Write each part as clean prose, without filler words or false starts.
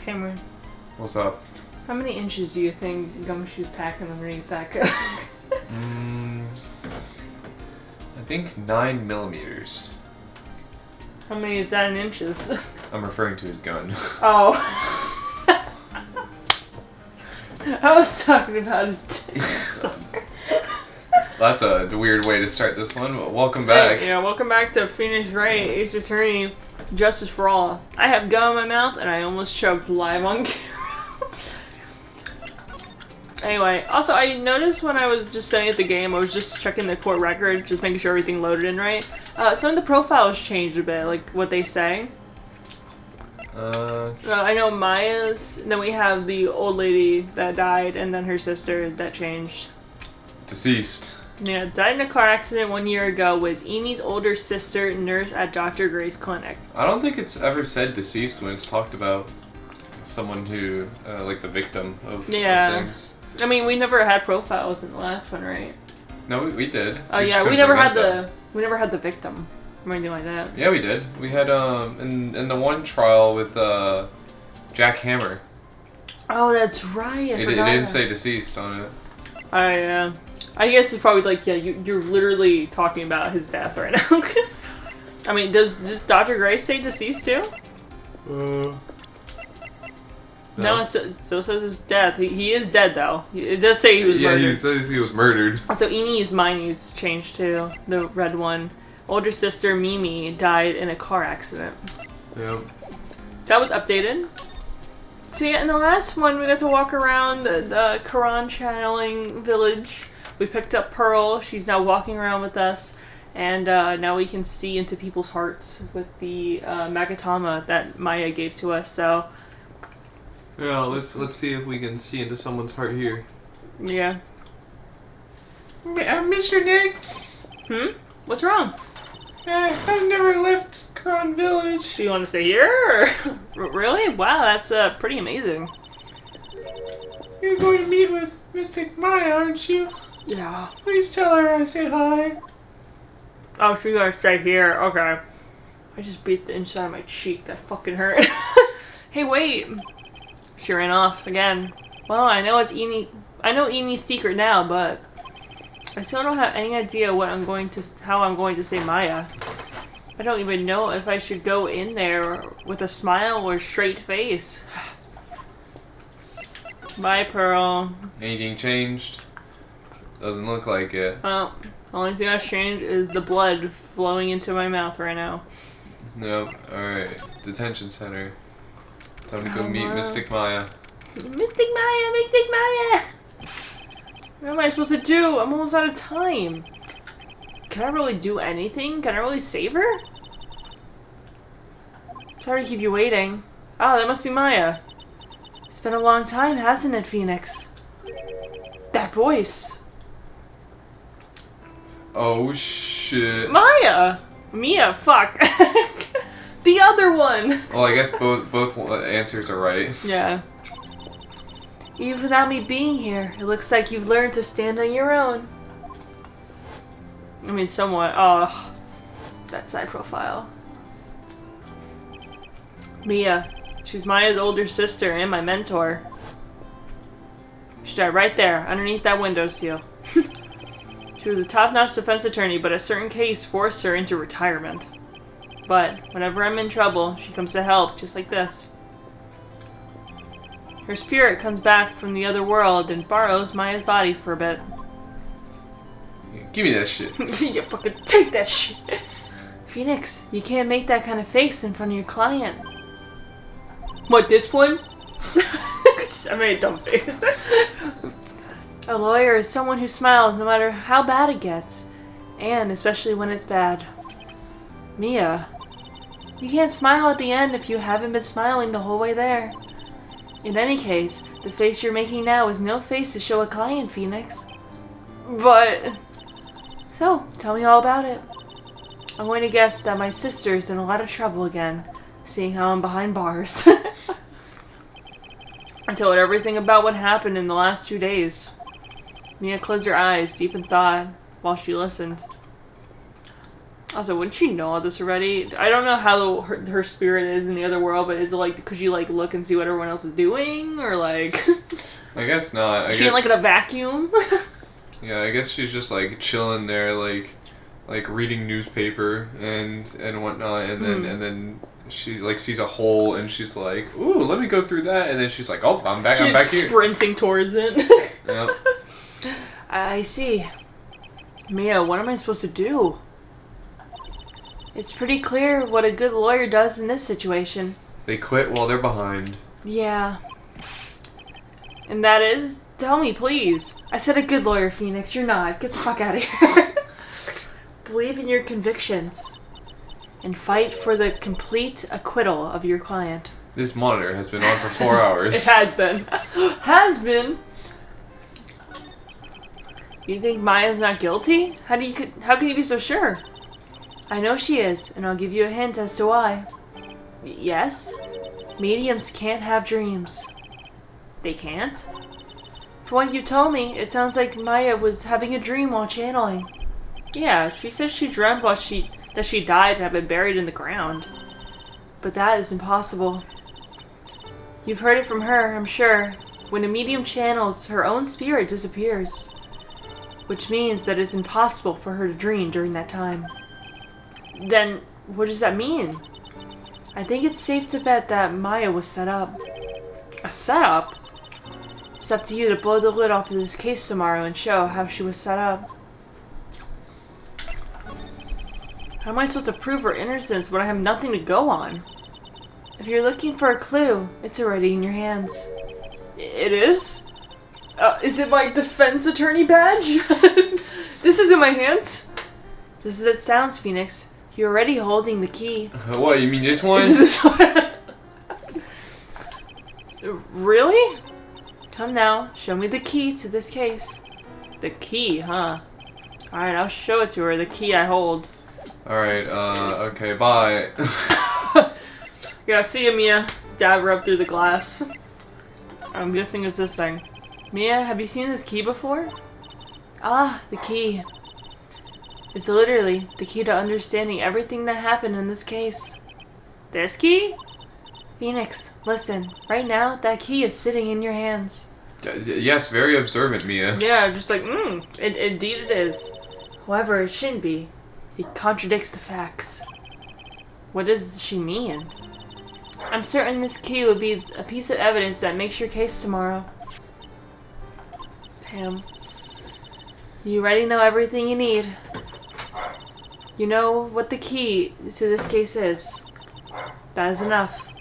Cameron. What's up? How many inches do you think Gumshoe's packing underneath that coat? I think 9 millimeters. How many is that in inches? I'm referring to his gun. Oh. I was talking about his dick. That's a weird way to start this one, but welcome back. Yeah, welcome back to Phoenix Wright, Ace Attorney, Justice for All. I have gum in my mouth and I almost choked live on camera. Anyway, also I noticed when I was just setting up the game, I was just checking the court record, just making sure everything loaded in right. Some of the profiles changed a bit, like what they say. I know Maya's, and then we have the old lady that died, and then her sister that changed. Deceased. Yeah, died in a car accident 1 year ago, was Enie's older sister, nurse at Dr. Gray's clinic. I don't think it's ever said deceased when it's talked about someone who, like the victim of things. I mean, we never had profiles in the last one, right? No, we did. Oh yeah, we never had the victim or anything like that. Yeah, we did. We had in the one trial with Jack Hammer. Oh, that's right. It didn't say deceased on it. Oh yeah. I guess it's probably like, yeah, you're literally talking about his death right now. I mean, does Dr. Gray say deceased too? No, it still says his death. He is dead though. It does say he was murdered. Yeah, he says he was murdered. Also, Enie's Miney's changed too. The red one. Older sister Mimi died in a car accident. Yep. That was updated. So yeah, in the last one, we got to walk around the Quran channeling village. We picked up Pearl. She's now walking around with us. And now we can see into people's hearts with the Magatama that Maya gave to us, so... Yeah, let's see if we can see into someone's heart here. Yeah. Mr. Nick? What's wrong? I've never left Quran Village. Do you want to stay here? Or... Really? Wow, that's pretty amazing. You're going to meet with Mystic Maya, aren't you? Yeah. Please tell her I said hi. Oh, she's gonna stay here. Okay. I just beat the inside of my cheek. That fucking hurt. Hey, wait. She ran off again. Well, I know it's Enie. I know Enie's secret now, but I still don't have any idea how I'm going to say Maya. I don't even know if I should go in there with a smile or straight face. Bye, Pearl. Anything changed? Doesn't look like it. Well, the only thing that's changed is the blood flowing into my mouth right now. Nope. Alright. Detention center. Time to go meet Mystic Maya. Mystic Maya! Mystic Maya! What am I supposed to do? I'm almost out of time. Can I really do anything? Can I really save her? Sorry to keep you waiting. Oh, that must be Maya. It's been a long time, hasn't it, Phoenix? That voice. Oh shit. Maya! Mia, fuck. The other one! Well, I guess both answers are right. Yeah. Even without me being here, it looks like you've learned to stand on your own. I mean, somewhat. Oh, that side profile. Mia. She's Maya's older sister and my mentor. She died right there, underneath that window sill. She was a top-notch defense attorney, but a certain case forced her into retirement. But whenever I'm in trouble, she comes to help, just like this. Her spirit comes back from the other world and borrows Maya's body for a bit. Give me that shit. You fucking take that shit. Phoenix, you can't make that kind of face in front of your client. What, this one? I made a dumb face. A lawyer is someone who smiles no matter how bad it gets. And especially when it's bad. Mia, you can't smile at the end if you haven't been smiling the whole way there. In any case, the face you're making now is no face to show a client, Phoenix. But... So, tell me all about it. I'm going to guess that my sister's in a lot of trouble again, seeing how I'm behind bars. I told her everything about what happened in the last 2 days. Mia closed her eyes, deep in thought, while she listened. Also, wouldn't she know all this already? I don't know how her spirit is in the other world, but is it like, could she like look and see what everyone else is doing? Or like... I guess not. Is she like in a vacuum? Yeah, I guess she's just like chilling there, like reading newspaper and whatnot, and then she like sees a hole and she's like, "Ooh, let me go through that," and then she's like, "Oh, I'm back here." Sprinting towards it. Yep. I see. Mia, what am I supposed to do? It's pretty clear what a good lawyer does in this situation. They quit while they're behind. Yeah. And that is? Tell me, please. I said a good lawyer, Phoenix. You're not. Get the fuck out of here. Believe in your convictions. And fight for the complete acquittal of your client. This monitor has been on for 4 hours. It has been. Has been? You think Maya's not guilty? How can you be so sure? I know she is, and I'll give you a hint as to why. Yes? Mediums can't have dreams. They can't? From what you told me, it sounds like Maya was having a dream while channeling. Yeah, she says she dreamt that she died and had been buried in the ground. But that is impossible. You've heard it from her, I'm sure. When a medium channels, her own spirit disappears. Which means that it's impossible for her to dream during that time. Then, what does that mean? I think it's safe to bet that Maya was set up. A setup? It's up to you to blow the lid off of this case tomorrow and show how she was set up. How am I supposed to prove her innocence when I have nothing to go on? If you're looking for a clue, it's already in your hands. It is? Is it my defense attorney badge? This is in my hands? Just as it sounds, Phoenix. You're already holding the key. What, you mean this one? Is it this one? Really? Come now, show me the key to this case. The key, huh? Alright, I'll show it to her, the key I hold. Alright, okay, bye. Yeah, see you, Mia. Dab her up through the glass. I'm guessing it's this thing. Mia, have you seen this key before? Ah, the key. It's literally the key to understanding everything that happened in this case. This key? Phoenix, listen. Right now, that key is sitting in your hands. Yes, very observant, Mia. Yeah, just like, indeed it is. However, it shouldn't be. It contradicts the facts. What does she mean? I'm certain this key would be a piece of evidence that makes your case tomorrow. Damn. You already know everything you need. You know what the key to this case is. That is enough.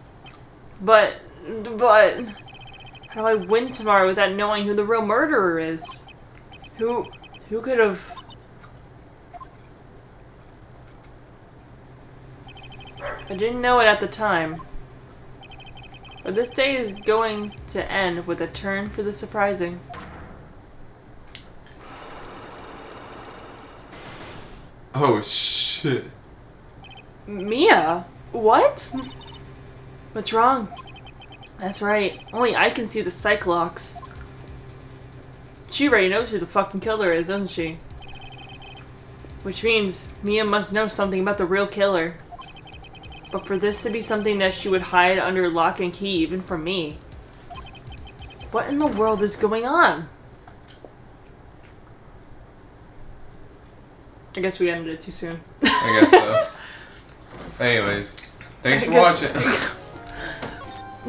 But, how do I win tomorrow without knowing who the real murderer is? Who could have... I didn't know it at the time. But this day is going to end with a turn for the surprising. Oh, shit. Mia? What? What's wrong? That's right. Only I can see the Cyclops. She already knows who the fucking killer is, doesn't she? Which means Mia must know something about the real killer. But for this to be something that she would hide under lock and key even from me. What in the world is going on? I guess we ended it too soon. I guess so. Anyways, thanks for watching.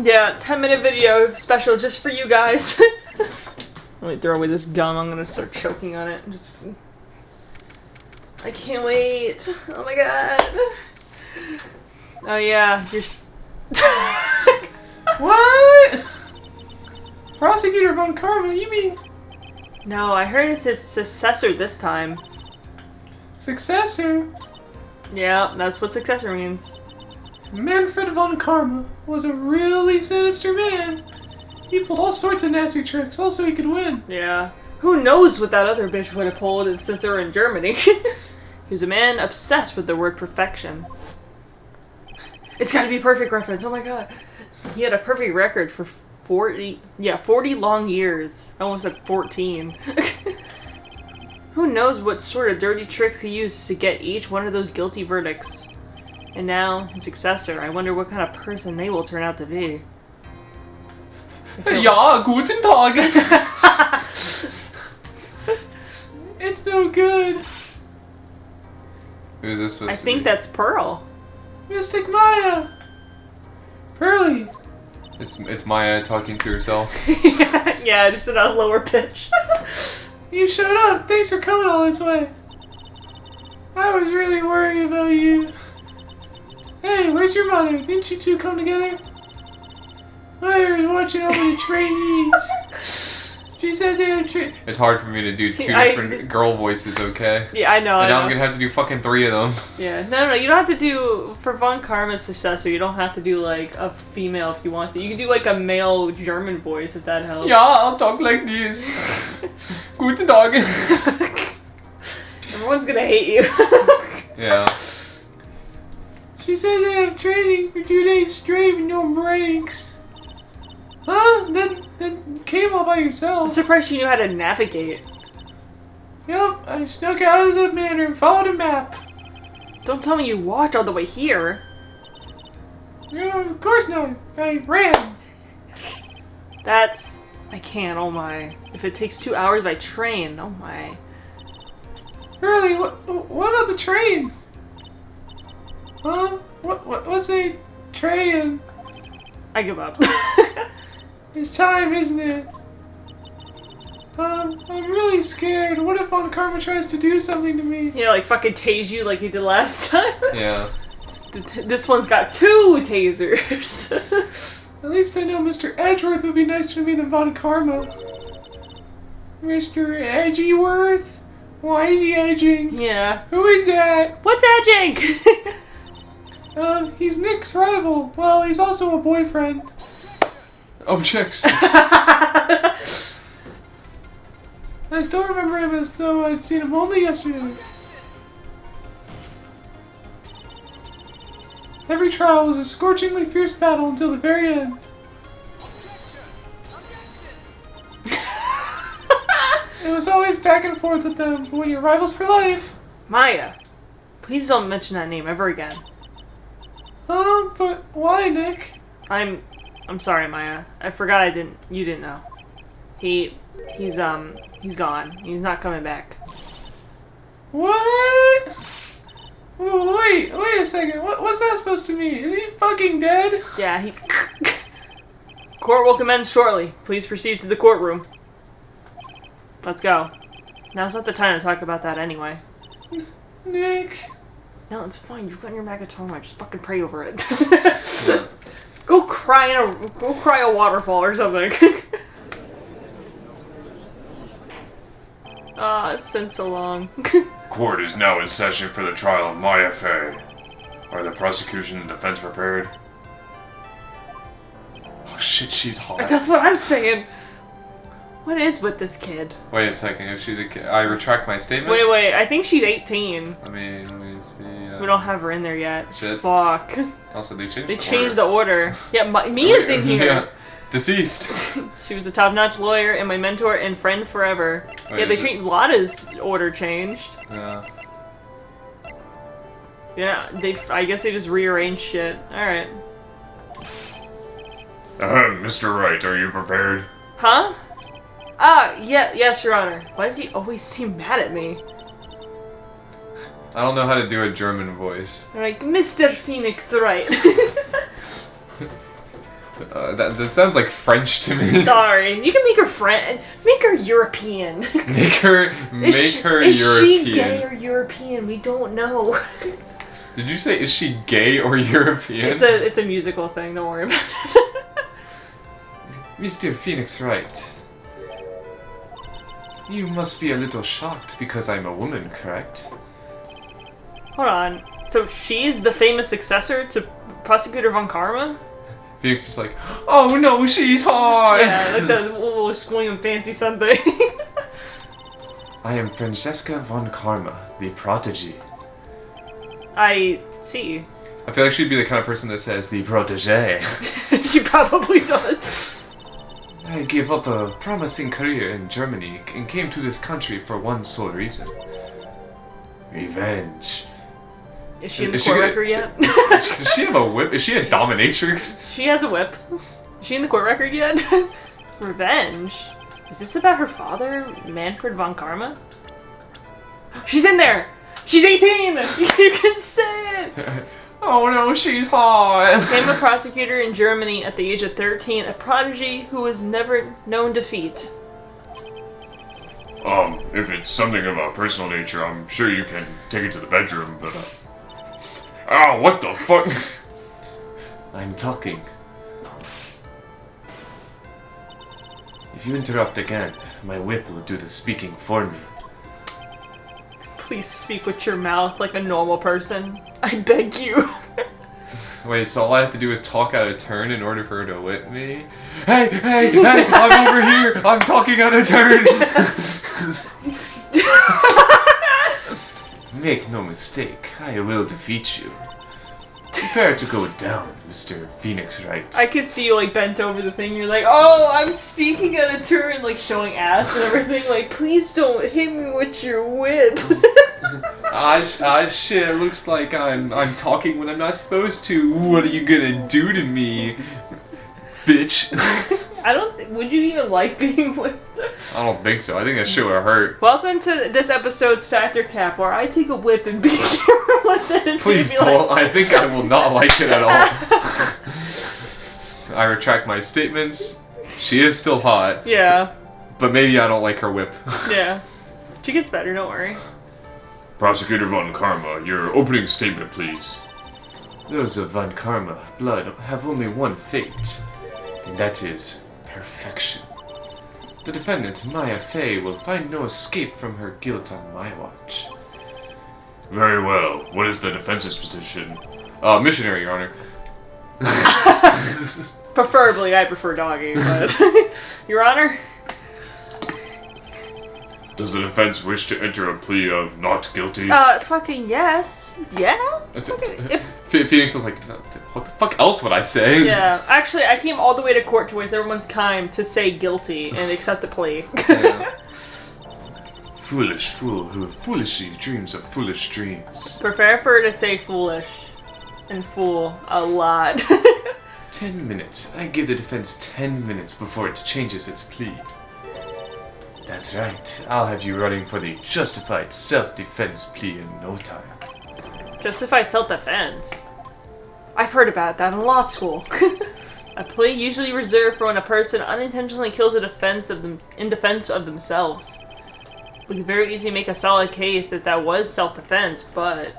Yeah, 10-minute video special just for you guys. Let me throw away this gum. I'm gonna start choking on it. I can't wait. Oh my god. Oh yeah, you're... What? Prosecutor Von Karma, you mean... No, I heard it's his successor this time. Successor? Yeah, that's what successor means. Manfred von Karma was a really sinister man. He pulled all sorts of nasty tricks, also he could win. Yeah. Who knows what that other bitch would have pulled since they were in Germany. He was a man obsessed with the word perfection. It's gotta be perfect reference, oh my god. He had a perfect record for 40 long years. I almost said 14. Who knows what sort of dirty tricks he used to get each one of those guilty verdicts. And now, his successor, I wonder what kind of person they will turn out to be. Ja, guten Tag! It's no good. Who is this supposed I to think be? that's Pearl. Mystic Maya! Pearly! It's Maya talking to herself. Yeah, just at a lower pitch. You showed up! Thanks for coming all this way! I was really worried about you. Hey, where's your mother? Didn't you two come together? I was watching over the trainees. She said they had It's hard for me to do two different girl voices, okay? Yeah, I know, and now I know. I'm gonna have to do fucking 3 of them. Yeah, no, you don't have to do, for Von Karma's successor, you don't have to do, like, a female if you want to. You can do, like, a male German voice, if that helps. Yeah, I'll talk like this. Guten Tag. Everyone's gonna hate you. Yeah. She said they have training for 2 days straight with no breaks. Huh? Then came all by yourself. I'm surprised you knew how to navigate. Yep, I snuck out of the manor and followed a map. Don't tell me you walked all the way here. Yeah, of course not. I ran. That's... I can't, oh my. If it takes 2 hours by train, oh my. Really? What about the train? Huh? What's a train? I give up. It's time, isn't it? I'm really scared. What if Von Karma tries to do something to me? Yeah, like fucking tase you like he did last time. Yeah. This one's got 2 tasers. At least I know Mr. Edgeworth would be nicer to me than Von Karma. Mr. Edgeworth? Why is he edging? Yeah. Who is that? What's edging? He's Nick's rival. Well, he's also a boyfriend. Objection. I still remember him as though I'd seen him only yesterday. Every trial was a scorchingly fierce battle until the very end. It was always back and forth with them, but when you're rivals for life... Maya. Please don't mention that name ever again. But why, Nick? I'm sorry, Maya. I forgot you didn't know. He's gone. He's not coming back. What? Wait a second. What's that supposed to mean? Is he fucking dead? Yeah, he's... Court will commence shortly. Please proceed to the courtroom. Let's go. Now's not the time to talk about that anyway. Nick. No, it's fine. You've got your Magatoma. Just fucking pray over it. Go cry a waterfall or something. Ah, it's been so long. Court is now in session for the trial of Maya Fey. Are the prosecution and defense prepared? Oh shit, she's hot. That's what I'm saying. What is with this kid? Wait a second, if she's a kid, I retract my statement. Wait, I think she's 18. Let me see. We don't have her in there yet. Shit. Fuck. Also, they changed. They changed the order. Yeah, Mia's in here. Yeah. Deceased. She was a top-notch lawyer and my mentor and friend forever. Wait, yeah, they is it- changed. Lada's order changed. Yeah. Yeah, I guess they just rearranged shit. All right. Mr. Wright, are you prepared? Huh? Yes, Your Honor. Why does he always seem mad at me? I don't know how to do a German voice. They're like, Mr. Phoenix Wright. That sounds like French to me. Sorry. You can make her French. Make her European. Make her European. Is she gay or European? We don't know. Did you say, is she gay or European? It's a musical thing. Don't worry about it. Mr. Phoenix Wright. You must be a little shocked because I'm a woman, correct? Hold on. So she's the famous successor to Prosecutor Von Karma? Phoenix is like, oh no, she's hot! Yeah, like the William Fancy something. I am Francesca Von Karma, the protege. I see. I feel like she'd be the kind of person that says the protege. She probably does. I gave up a promising career in Germany and came to this country for one sole reason. Revenge. Is she in the court record yet? Does she have a whip? Is she a dominatrix? She has a whip. Is she in the court record yet? Revenge? Is this about her father, Manfred von Karma? She's in there! She's 18! You can say it! Oh no, she's hot! Became a prosecutor in Germany at the age of 13, a prodigy who was never known defeat. If it's something of a personal nature, I'm sure you can take it to the bedroom, but... Oh, what the fuck? I'm talking. If you interrupt again, my whip will do the speaking for me. Please speak with your mouth like a normal person. I beg you. Wait, so all I have to do is talk out of turn in order for her to whip me? Hey, I'm over here! I'm talking out of turn! Make no mistake, I will defeat you. Prepare to go down, Mr. Phoenix Wright. I could see you like bent over the thing. You're like, oh, I'm speaking out of turn, like showing ass and everything. Like, please don't hit me with your whip. Shit, it looks like I'm talking when I'm not supposed to. What are you gonna do to me, bitch? Would you even like being whipped? I don't think so. I think that shit would hurt. Welcome to this episode's Factor Cap, where I take a whip and beat you with it and Please see if you don't. like I think I will not like it at all. I retract my statements. She is still hot. Yeah. But maybe I don't like her whip. Yeah. She gets better, don't worry. Prosecutor von Karma, your opening statement, please. Those of Von Karma blood have only one fate, and that is perfection. The defendant, Maya Fey, will find no escape from her guilt on my watch. Very well. What is the defense's position? Missionary, Your Honor. Preferably, I prefer doggy, but... Your Honor? Does the defense wish to enter a plea of not guilty? Fucking yes. Yeah? Phoenix was like, what the fuck else would I say? Yeah. Actually, I came all the way to court to waste everyone's time to say guilty and accept the plea. Yeah. Foolish fool who foolishly dreams of foolish dreams. Prefer for her to say foolish and fool a lot. 10 minutes. I give the defense 10 minutes before it changes its plea. That's right. I'll have you running for the justified self-defense plea in no time. Justified self-defense? I've heard about that in law school. A plea usually reserved for when a person unintentionally kills in defense of themselves. We could very easily make a solid case that was self-defense, but...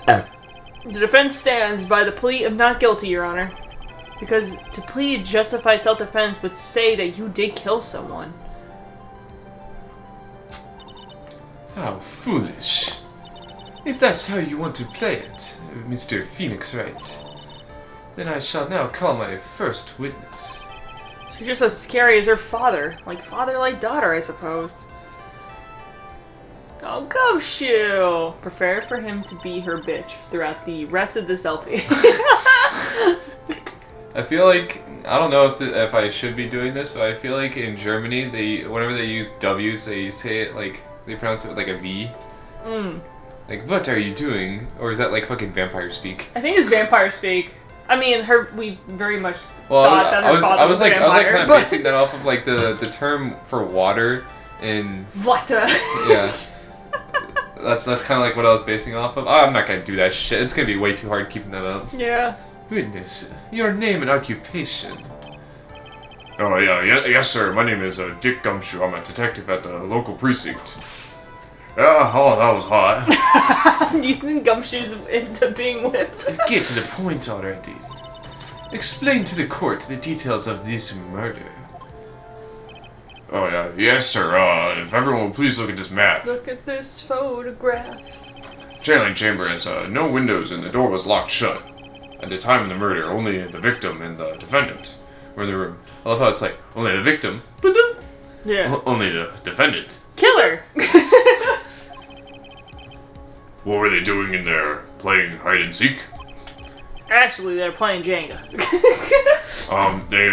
The defense stands by the plea of not guilty, Your Honor. Because to plead justified self-defense would say that you did kill someone. How foolish. If that's how you want to play it, Mr. Phoenix Wright, then I shall now call my first witness. She's just as scary as her father. Like father, like daughter, I suppose. Oh, Gumshoe! Prefer for him to be her bitch throughout the rest of this LP. I feel like, I don't know if I should be doing this, but I feel like in Germany, whenever they use W's, they say it like, they pronounce it like a V. Like, what are you doing? Or is that like fucking vampire speak? I think it's vampire speak. I mean, we very much well, thought that her father was a vampire. I was kind of basing that off of like the term for water in... Water. Yeah. That's kind of like what I was basing off of. I'm not gonna do that shit. It's gonna be way too hard keeping that up. Yeah. Witness, your name and occupation. Oh, yeah, yes, sir. My name is Dick Gumshoe. I'm a detective at the local precinct. Oh, that was hot. You think Gumshoe's into being whipped? Get to the point already. Explain to the court the details of this murder. Oh, yeah. Yes, sir. If everyone will please look at this map. Look at this photograph. Jailing chamber has no windows and the door was locked shut. At the time of the murder, only the victim and the defendant were in the room. I love how it's like, only the victim. Yeah. Only the defendant. Killer! What were they doing in there? Playing hide and seek? Actually, they're playing Jenga. They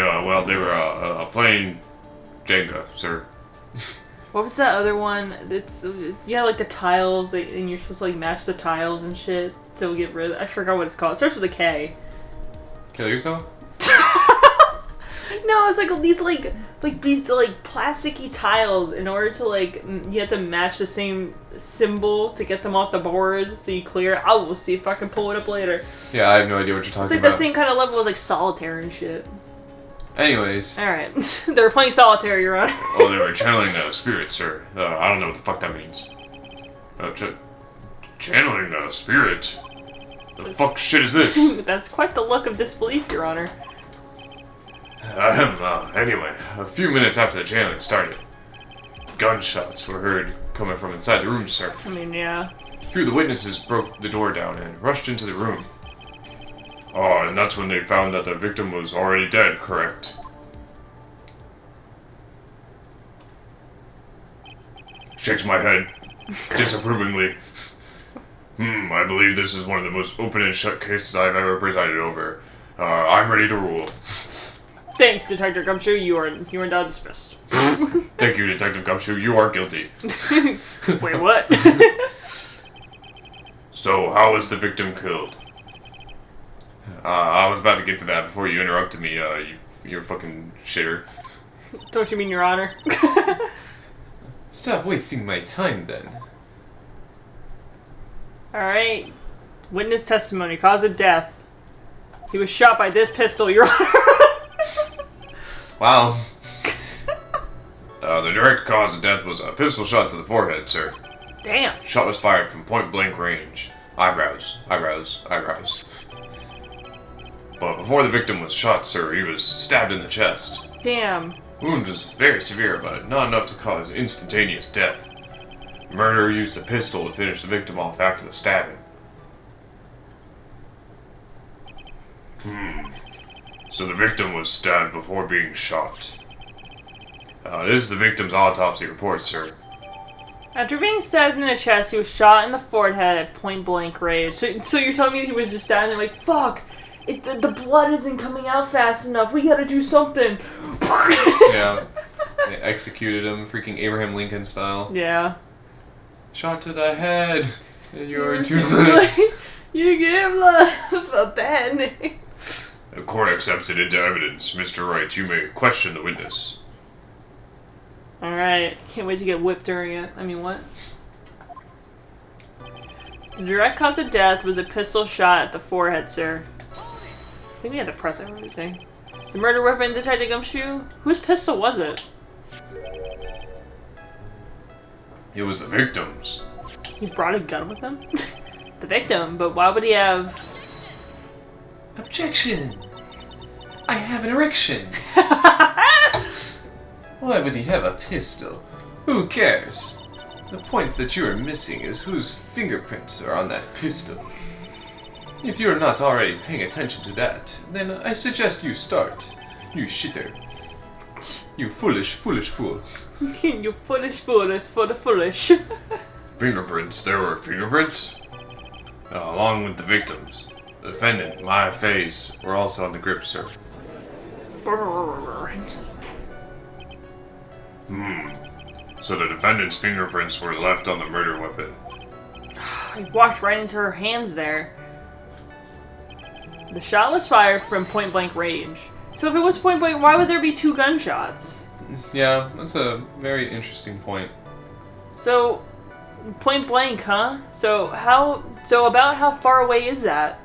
were playing Jenga, sir. What was that other one? It's like the tiles, and you're supposed to like match the tiles and shit to get rid of. I forgot what it's called. It starts with a K. Kill yourself? No, it's like these these plasticky tiles. In order to you have to match the same symbol to get them off the board, so you clear it. I will see if I can pull it up later. Yeah, I have no idea what you're talking It's like about. the same kind of level as like solitaire and shit. Anyways. Alright. They were playing solitaire, Your Honor. Oh, they were channeling the spirit, sir. I don't know what the fuck that means. Channeling the spirit? The fuck shit is this? That's quite the look of disbelief, Your Honor. Anyway, a few minutes after the channeling started, gunshots were heard coming from inside the room, sir. I mean, yeah. A few of the witnesses broke the door down and rushed into the room. Oh, and that's when they found that the victim was already dead, correct? Shakes my head disapprovingly. I believe this is one of the most open and shut cases I've ever presided over. I'm ready to rule. Thanks, Detective Gumshoe. You are now dismissed. Thank you, Detective Gumshoe. You are guilty. Wait, what? So, how was the victim killed? I was about to get to that before you interrupted me, you fucking shitter. Don't you mean Your Honor? Stop wasting my time, then. Alright. Witness testimony. Cause of death. He was shot by this pistol, Your Honor. Wow. The direct cause of death was a pistol shot to the forehead, sir. Damn. Shot was fired from point-blank range. Eyebrows. Eyebrows. Eyebrows. But before the victim was shot, sir, he was stabbed in the chest. Damn. Wound was very severe, but not enough to cause instantaneous death. The murderer used a pistol to finish the victim off after the stabbing. So the victim was stabbed before being shot. This is the victim's autopsy report, sir. After being stabbed in the chest, he was shot in the forehead at point-blank range. So you're telling me he was just standing there like, fuck! The blood isn't coming out fast enough. We gotta do something. Yeah. They executed him, freaking Abraham Lincoln style. Yeah. Shot to the head. And you're too late. You give love a bad name. The court accepts it into evidence. Mr. Wright, you may question the witness. Alright. Can't wait to get whipped during it. I mean, what? The direct cause of death was a pistol shot at the forehead, sir. I think we had to press everything. The murder weapon, Detective Gumshoe? Whose pistol was it? It was the victim's. He brought a gun with him? The victim, but why would he have... Objection! I have an erection! Why would he have a pistol? Who cares? The point that you are missing is whose fingerprints are on that pistol. If you're not already paying attention to that, then I suggest you start. You shitter. You foolish, foolish fool. You foolish fool is for the foolish. Fingerprints. There were fingerprints? Along with the victims. The defendant, my face, were also on the grip, sir. So the defendant's fingerprints were left on the murder weapon. He walked right into her hands there. The shot was fired from point-blank range. So if it was point-blank, why would there be 2 gunshots? Yeah, that's a very interesting point. So, point-blank, huh? So about how far away is that?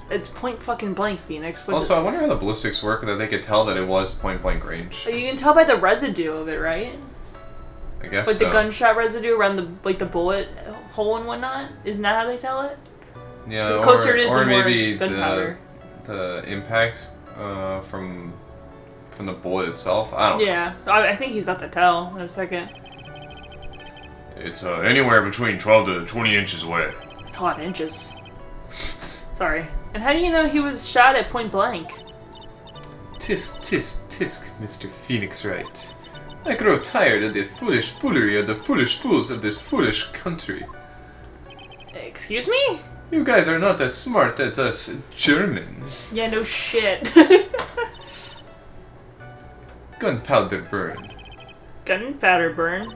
It's point-fucking-blank, Phoenix. Also, I wonder how the ballistics work, that they could tell that it was point-blank range. You can tell by the residue of it, right? I guess Like so. the gunshot residue around the bullet hole and whatnot? Isn't that how they tell it? Yeah, The closer it is, or the more maybe gunpowder. the impact from the bullet itself. I don't know. Yeah, I think he's about to tell in a second. It's anywhere between 12 to 20 inches away. It's a lot of inches. Sorry. And how do you know he was shot at point blank? Tisk, tisk, tisk, Mr. Phoenix Wright. I grow tired of the foolish foolery of the foolish fools of this foolish country. Excuse me? You guys are not as smart as us Germans. Yeah, no shit. Gunpowder burn. Gunpowder burn?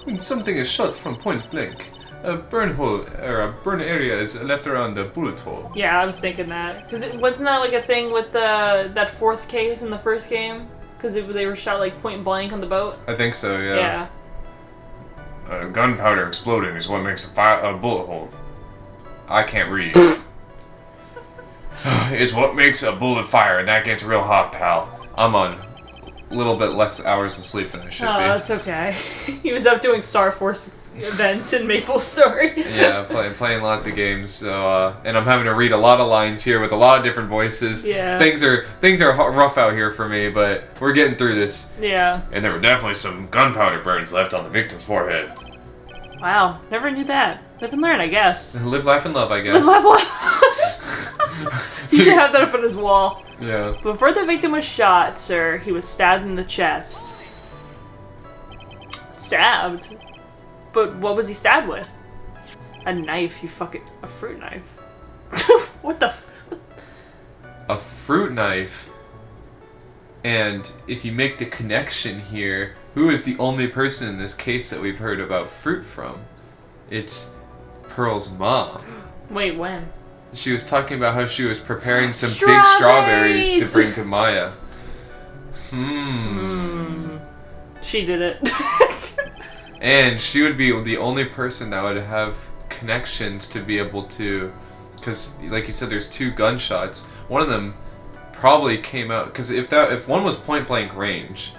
When something is shot from point blank, a burn hole or a burn area is left around the bullet hole. Yeah, I was thinking that. Because wasn't that like a thing with that fourth case in the first game? Because they were shot like point blank on the boat? I think so, yeah. Yeah. Gunpowder exploding is what makes a bullet hole. I can't read. It's what makes a bullet fire, and that gets real hot, pal. I'm on a little bit less hours of sleep than I should Oh, be. that's okay. He was up doing Star Force events in Maple Story. Yeah, playing lots of games. So, and I'm having to read a lot of lines here with a lot of different voices. Yeah. Things are rough out here for me, but we're getting through this. Yeah. And there were definitely some gunpowder burns left on the victim's forehead. Wow, never knew that. Live and learn, I guess. Live, laugh, and love, I guess. Live, laugh, laugh. You should have that up on his wall. Yeah. Before the victim was shot, sir, he was stabbed in the chest. Stabbed? But what was he stabbed with? A knife, you fucking... A fruit knife. What the A fruit knife. And if you make the connection here, who is the only person in this case that we've heard about fruit from? It's Pearl's mom. Wait, when? She was talking about how she was preparing some big Strawberries! strawberries to bring to Maya. She did it. And she would be the only person that would have connections to be able to... Because, like you said, there's 2 gunshots. One of them probably came out... Because if one was point-blank range,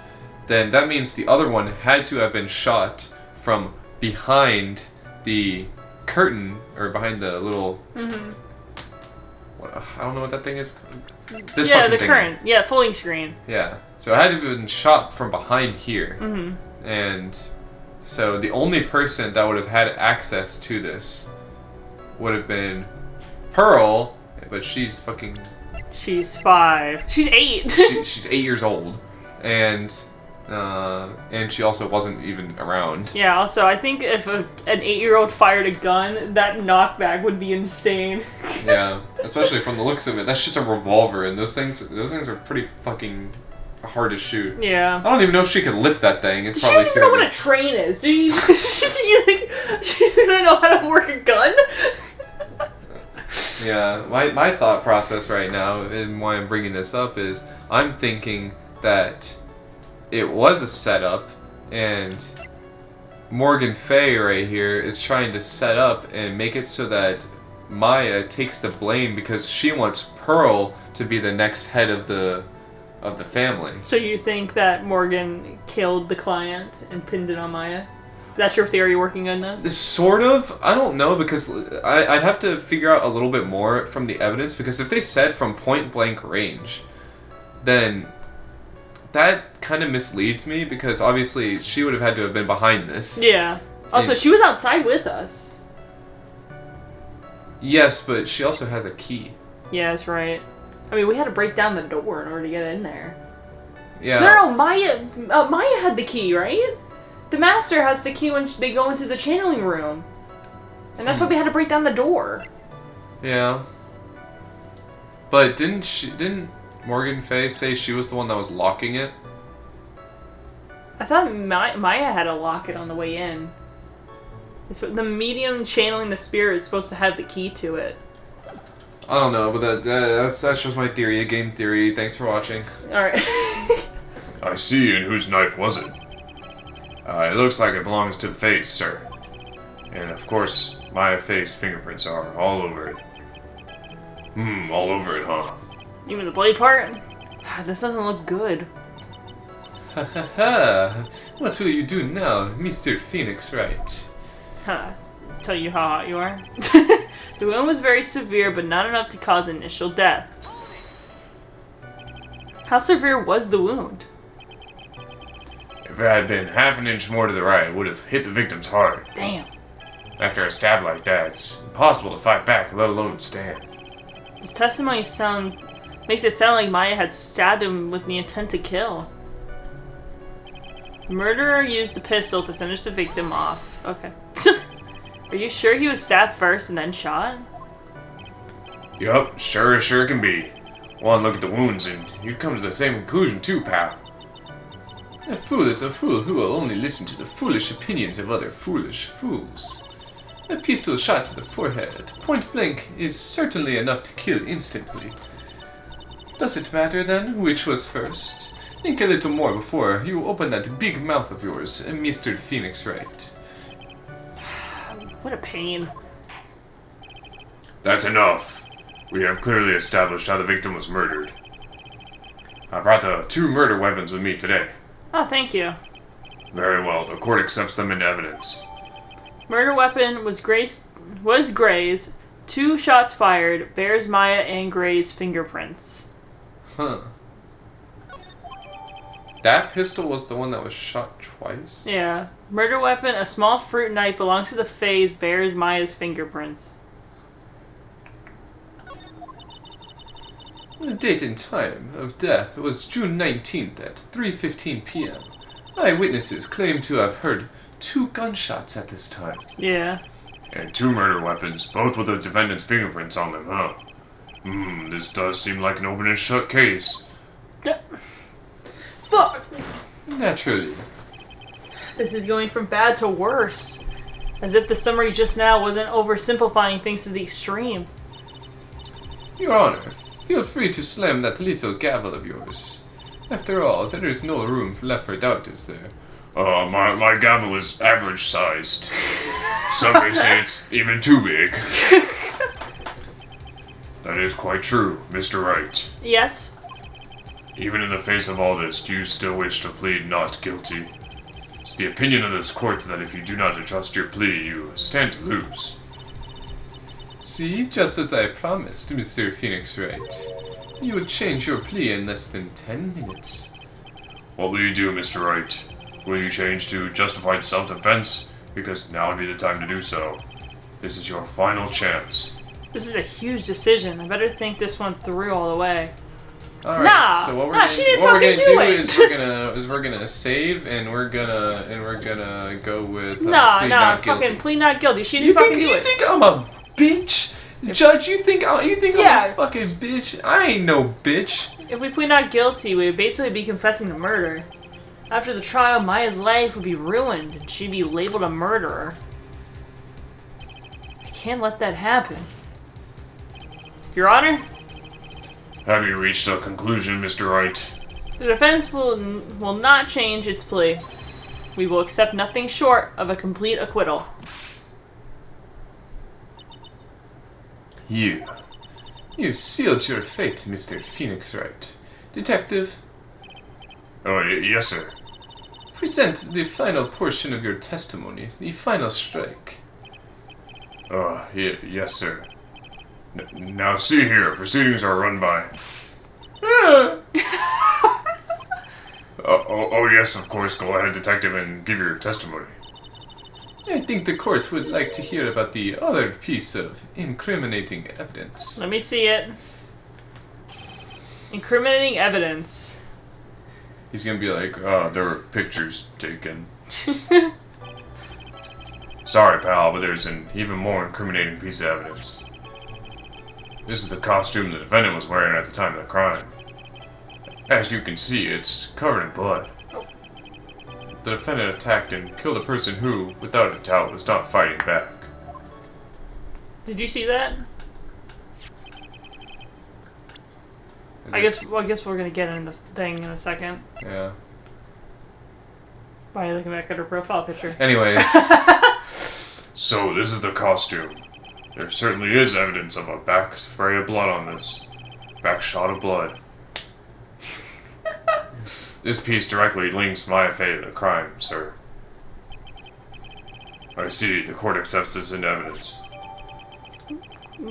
then that means the other one had to have been shot from behind the curtain, or behind the little... I don't know what that thing is. This yeah, fucking the thing. current. Yeah, folding screen. Yeah. So it had to have been shot from behind here. And so the only person that would have had access to this would have been Pearl, but she's fucking... She's 5. She's 8. she's 8 years old. And she also wasn't even around. Yeah, also, I think if an 8-year-old fired a gun, that knockback would be insane. Yeah, especially from the looks of it. That shit's a revolver, and those things are pretty fucking hard to shoot. Yeah. I don't even know if she could lift that thing. It's She probably doesn't too even know what heavy. a train is. She's gonna know how to work a gun? Yeah, my thought process right now, and why I'm bringing this up, is I'm thinking that it was a setup, and Morgan Fay right here is trying to set up and make it so that Maya takes the blame because she wants Pearl to be the next head of the family. So you think that Morgan killed the client and pinned it on Maya? That's your theory working on this? Sort of. I don't know, because I'd have to figure out a little bit more from the evidence, because if they said from point blank range, then that kind of misleads me, because obviously she would have had to have been behind this. Yeah. Also, she was outside with us. Yes, but she also has a key. Yeah, that's right. I mean, we had to break down the door in order to get in there. Yeah. No, Maya had the key, right? The master has the key when they go into the channeling room. And that's why we had to break down the door. Yeah. But didn't Morgan Fay say she was the one that was locking it? I thought Maya had to lock it on the way in. It's the medium channeling the spirit is supposed to have the key to it. I don't know, but that's just my theory, a game theory. Thanks for watching. Alright. I see, and whose knife was it? It looks like it belongs to the face, sir. And of course, my face fingerprints are all over it. All over it, huh? Even the blade part? This doesn't look good. Ha ha ha! What will you do now, Mr. Phoenix Wright? Huh. Tell you how hot you are. The wound was very severe, but not enough to cause initial death. How severe was the wound? If it had been half an inch more to the right, it would have hit the victim's heart. Damn. After a stab like that, it's impossible to fight back, let alone stand. His testimony makes it sound like Maya had stabbed him with the intent to kill. The murderer used the pistol to finish the victim off. Okay. Are you sure he was stabbed first and then shot? Yup, sure can be. One look at the wounds and you'd come to the same conclusion too, pal. A fool is a fool who will only listen to the foolish opinions of other foolish fools. A pistol shot to the forehead at point blank is certainly enough to kill instantly. Does it matter then which was first? Think a little more before you open that big mouth of yours, Mr. Phoenix Wright. What a pain. That's enough. We have clearly established how the victim was murdered. I brought the 2 murder weapons with me today. Oh, thank you. Very well, the court accepts them into evidence. Murder weapon was Gray's. 2 shots fired. Bears Maya and Gray's fingerprints. Huh. That pistol was the one that was shot twice? Yeah. Murder weapon, a small fruit knife, belongs to the Fays. Bears Maya's fingerprints. The date and time of death was June 19th at 3:15 p.m. Eyewitnesses claim to have heard 2 gunshots at this time. Yeah. And 2 murder weapons, both with the defendant's fingerprints on them, huh? This does seem like an open and shut case. Fuck! Naturally. This is going from bad to worse. As if the summary just now wasn't oversimplifying things to the extreme. Your Honor, feel free to slam that little gavel of yours. After all, there is no room left for doubt, is there? My gavel is average-sized. Some may say it's even too big. That is quite true, Mr. Wright. Yes? Even in the face of all this, do you still wish to plead not guilty? It's the opinion of this court that if you do not adjust your plea, you stand to lose. See, just as I promised, Mr. Phoenix Wright. You would change your plea in less than 10 minutes. What will you do, Mr. Wright? Will you change to justified self-defense? Because now would be the time to do so. This is your final chance. This is a huge decision. I better think this one through all the way. All right. Nah, So what we're nah, gonna, she didn't what we're fucking gonna do do it. is we're gonna save and we're gonna go with Nah, plead not fucking guilty. plead not guilty. She You didn't fucking do you it. think I'm a bitch? Judge, you think I'm Yeah. a fucking bitch? I ain't no bitch. If we plead not guilty, we would basically be confessing the murder. After the trial, Maya's life would be ruined, and she'd be labeled a murderer. I can't let that happen. Your Honor, Have you reached a conclusion, Mr. Wright? the defense will not change its plea. We will accept nothing short of a complete acquittal. You've sealed your fate, Mr. Phoenix Wright. Detective, Oh, yes, sir. present the final portion of your testimony, the final strike. Yes, sir. Now see here, proceedings are run by... yes, of course, go ahead, detective, and give your testimony. I think the court would like to hear about the other piece of incriminating evidence. Let me see it. Incriminating evidence. He's gonna be like, there were pictures taken. Sorry, pal, but there's an even more incriminating piece of evidence. This is the costume the defendant was wearing at the time of the crime. As you can see, it's covered in blood. The defendant attacked and killed a person who, without a doubt, was not fighting back. Did you see that? I guess we're gonna get in the thing in a second. Yeah. Why are you looking back at her profile picture? Anyways. So, this is the costume. There certainly is evidence of a back spray of blood on this. Back shot of blood. This piece directly links my fate to the crime, sir. I see, the court accepts this into evidence.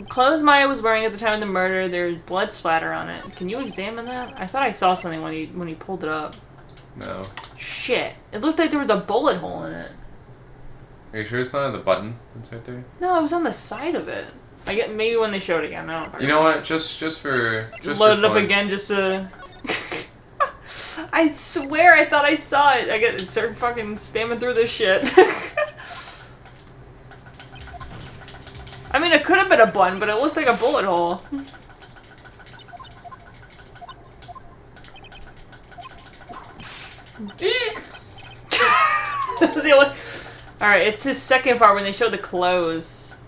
Clothes Maya was wearing at the time of the murder, there's blood splatter on it. Can you examine that? I thought I saw something when he pulled it up. No. Shit. It looked like there was a bullet hole in it. Are you sure it's not on the button that's right there? No, it was on the side of it. I get maybe when they show it again. No. You know what? Just for Load it up fun. again just to. I swear I thought I saw it. I get start fucking spamming through this shit. I mean, it could have been a bun, but it looked like a bullet hole. Eek! That's the only... Alright, it's his second part when they show the clothes.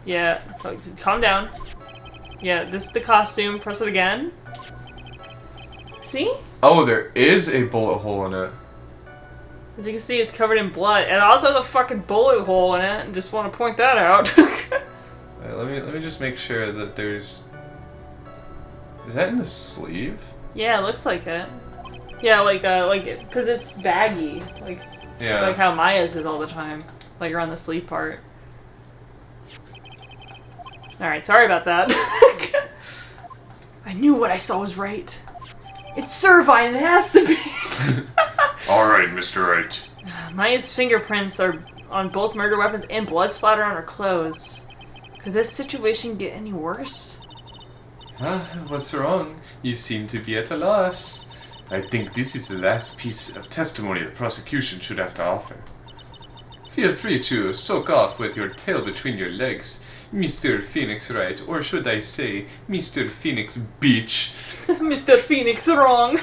Yeah, calm down. Yeah, this is the costume. Press it again. See? Oh, there is a bullet hole in it. As you can see, it's covered in blood. And it also has a fucking bullet hole in it. And just want to point that out. Let me just make sure that there's... Is that in the sleeve? Yeah, it looks like it. Yeah, like, because it's baggy. Like Yeah. how Maya's is all the time. Like around the sleeve part. Alright, sorry about that. I knew what I saw was right. It's cervine, it has to be! Alright, Mr. Wright. Maya's fingerprints are on both murder weapons and blood splatter on her clothes. Could this situation get any worse? What's wrong? You seem to be at a loss. I think this is the last piece of testimony the prosecution should have to offer. Feel free to soak off with your tail between your legs, Mr. Phoenix Wright, or should I say, Mr. Phoenix Beach. Mr. Phoenix, wrong!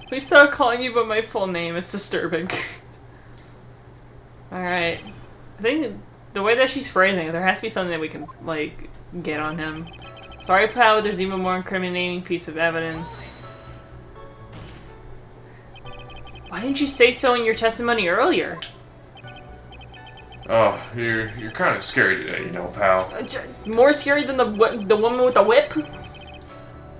Please stop calling you by my full name, it's disturbing. Alright. I think the way that she's phrasing it, there has to be something that we can, like, get on him. Sorry, pal, but there's even more incriminating piece of evidence. Why didn't you say so in your testimony earlier? Oh, you're kind of scary today, you know, pal. More scary than the woman with the whip?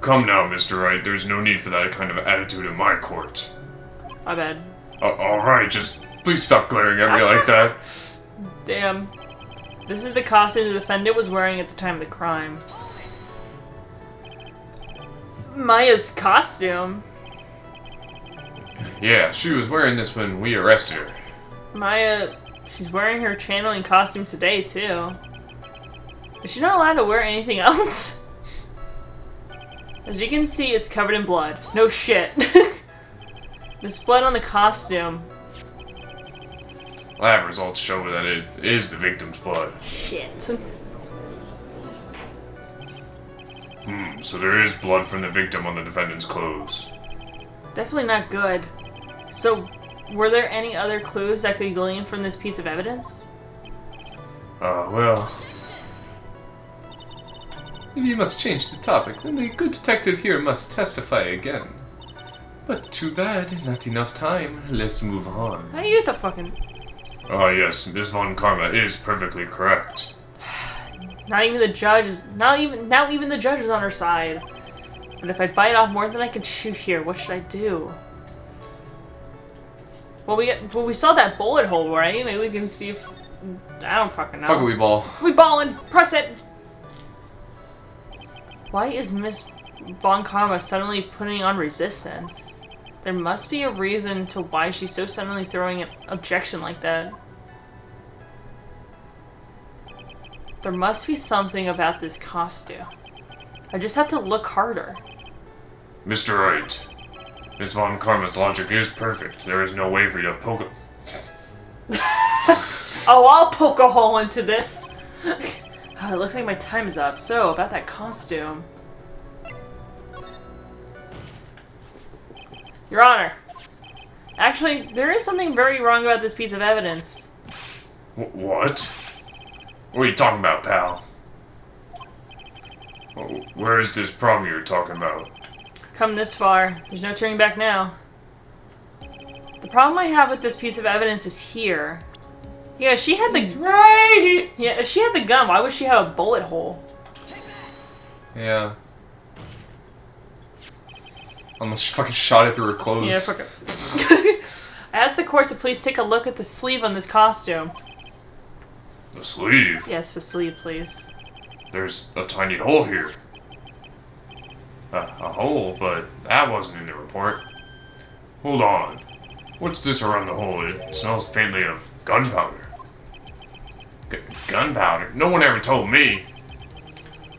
Come now, Mr. Wright. There's no need for that kind of attitude in my court. My bad. Alright, just please stop glaring at me like that. Damn. This is the costume the defendant was wearing at the time of the crime. Maya's costume? Yeah, she was wearing this when we arrested her. Maya, she's wearing her channeling costume today, too. Is she not allowed to wear anything else? As you can see, it's covered in blood. No shit. There's blood on the costume. Lab results show that it is the victim's blood. Shit. So there is blood from the victim on the defendant's clothes. Definitely not good. So, were there any other clues that could glean from this piece of evidence? Well... If you must change the topic, then the good detective here must testify again. But too bad, not enough time. Let's move on. How do you get the fucking... Oh yes, Miss Von Karma is perfectly correct. Not even the judge is... Now even the judge is on her side. But if I bite off more than I can chew here, what should I do? Well, we saw that bullet hole, right? Maybe we can see if... I don't fucking know. Fuck it, we ball. We ballin'! Press it! Why is Miss Von Karma suddenly putting on resistance? There must be a reason to why she's so suddenly throwing an objection like that. There must be something about this costume. I just have to look harder. Mr. Wright, Miss Von Karma's logic is perfect. There is no way for you to poke it. Oh, I'll poke a hole into this! It looks like my time is up. So, about that costume. Your Honor. Actually, there is something very wrong about this piece of evidence. What? What are you talking about, pal? Where is this problem you're talking about? Come this far. There's no turning back now. The problem I have with this piece of evidence is here. Yeah, she had the... Right! Yeah, if she had the gun, why would she have a bullet hole? Yeah. Unless she fucking shot it through her clothes. Yeah, fuck it. I asked the court to please take a look at the sleeve on this costume. The sleeve? Yes, the sleeve, please. There's a tiny hole here. A hole, but that wasn't in the report. Hold on. What's this around the hole? It smells faintly of gunpowder. Gunpowder? No one ever told me.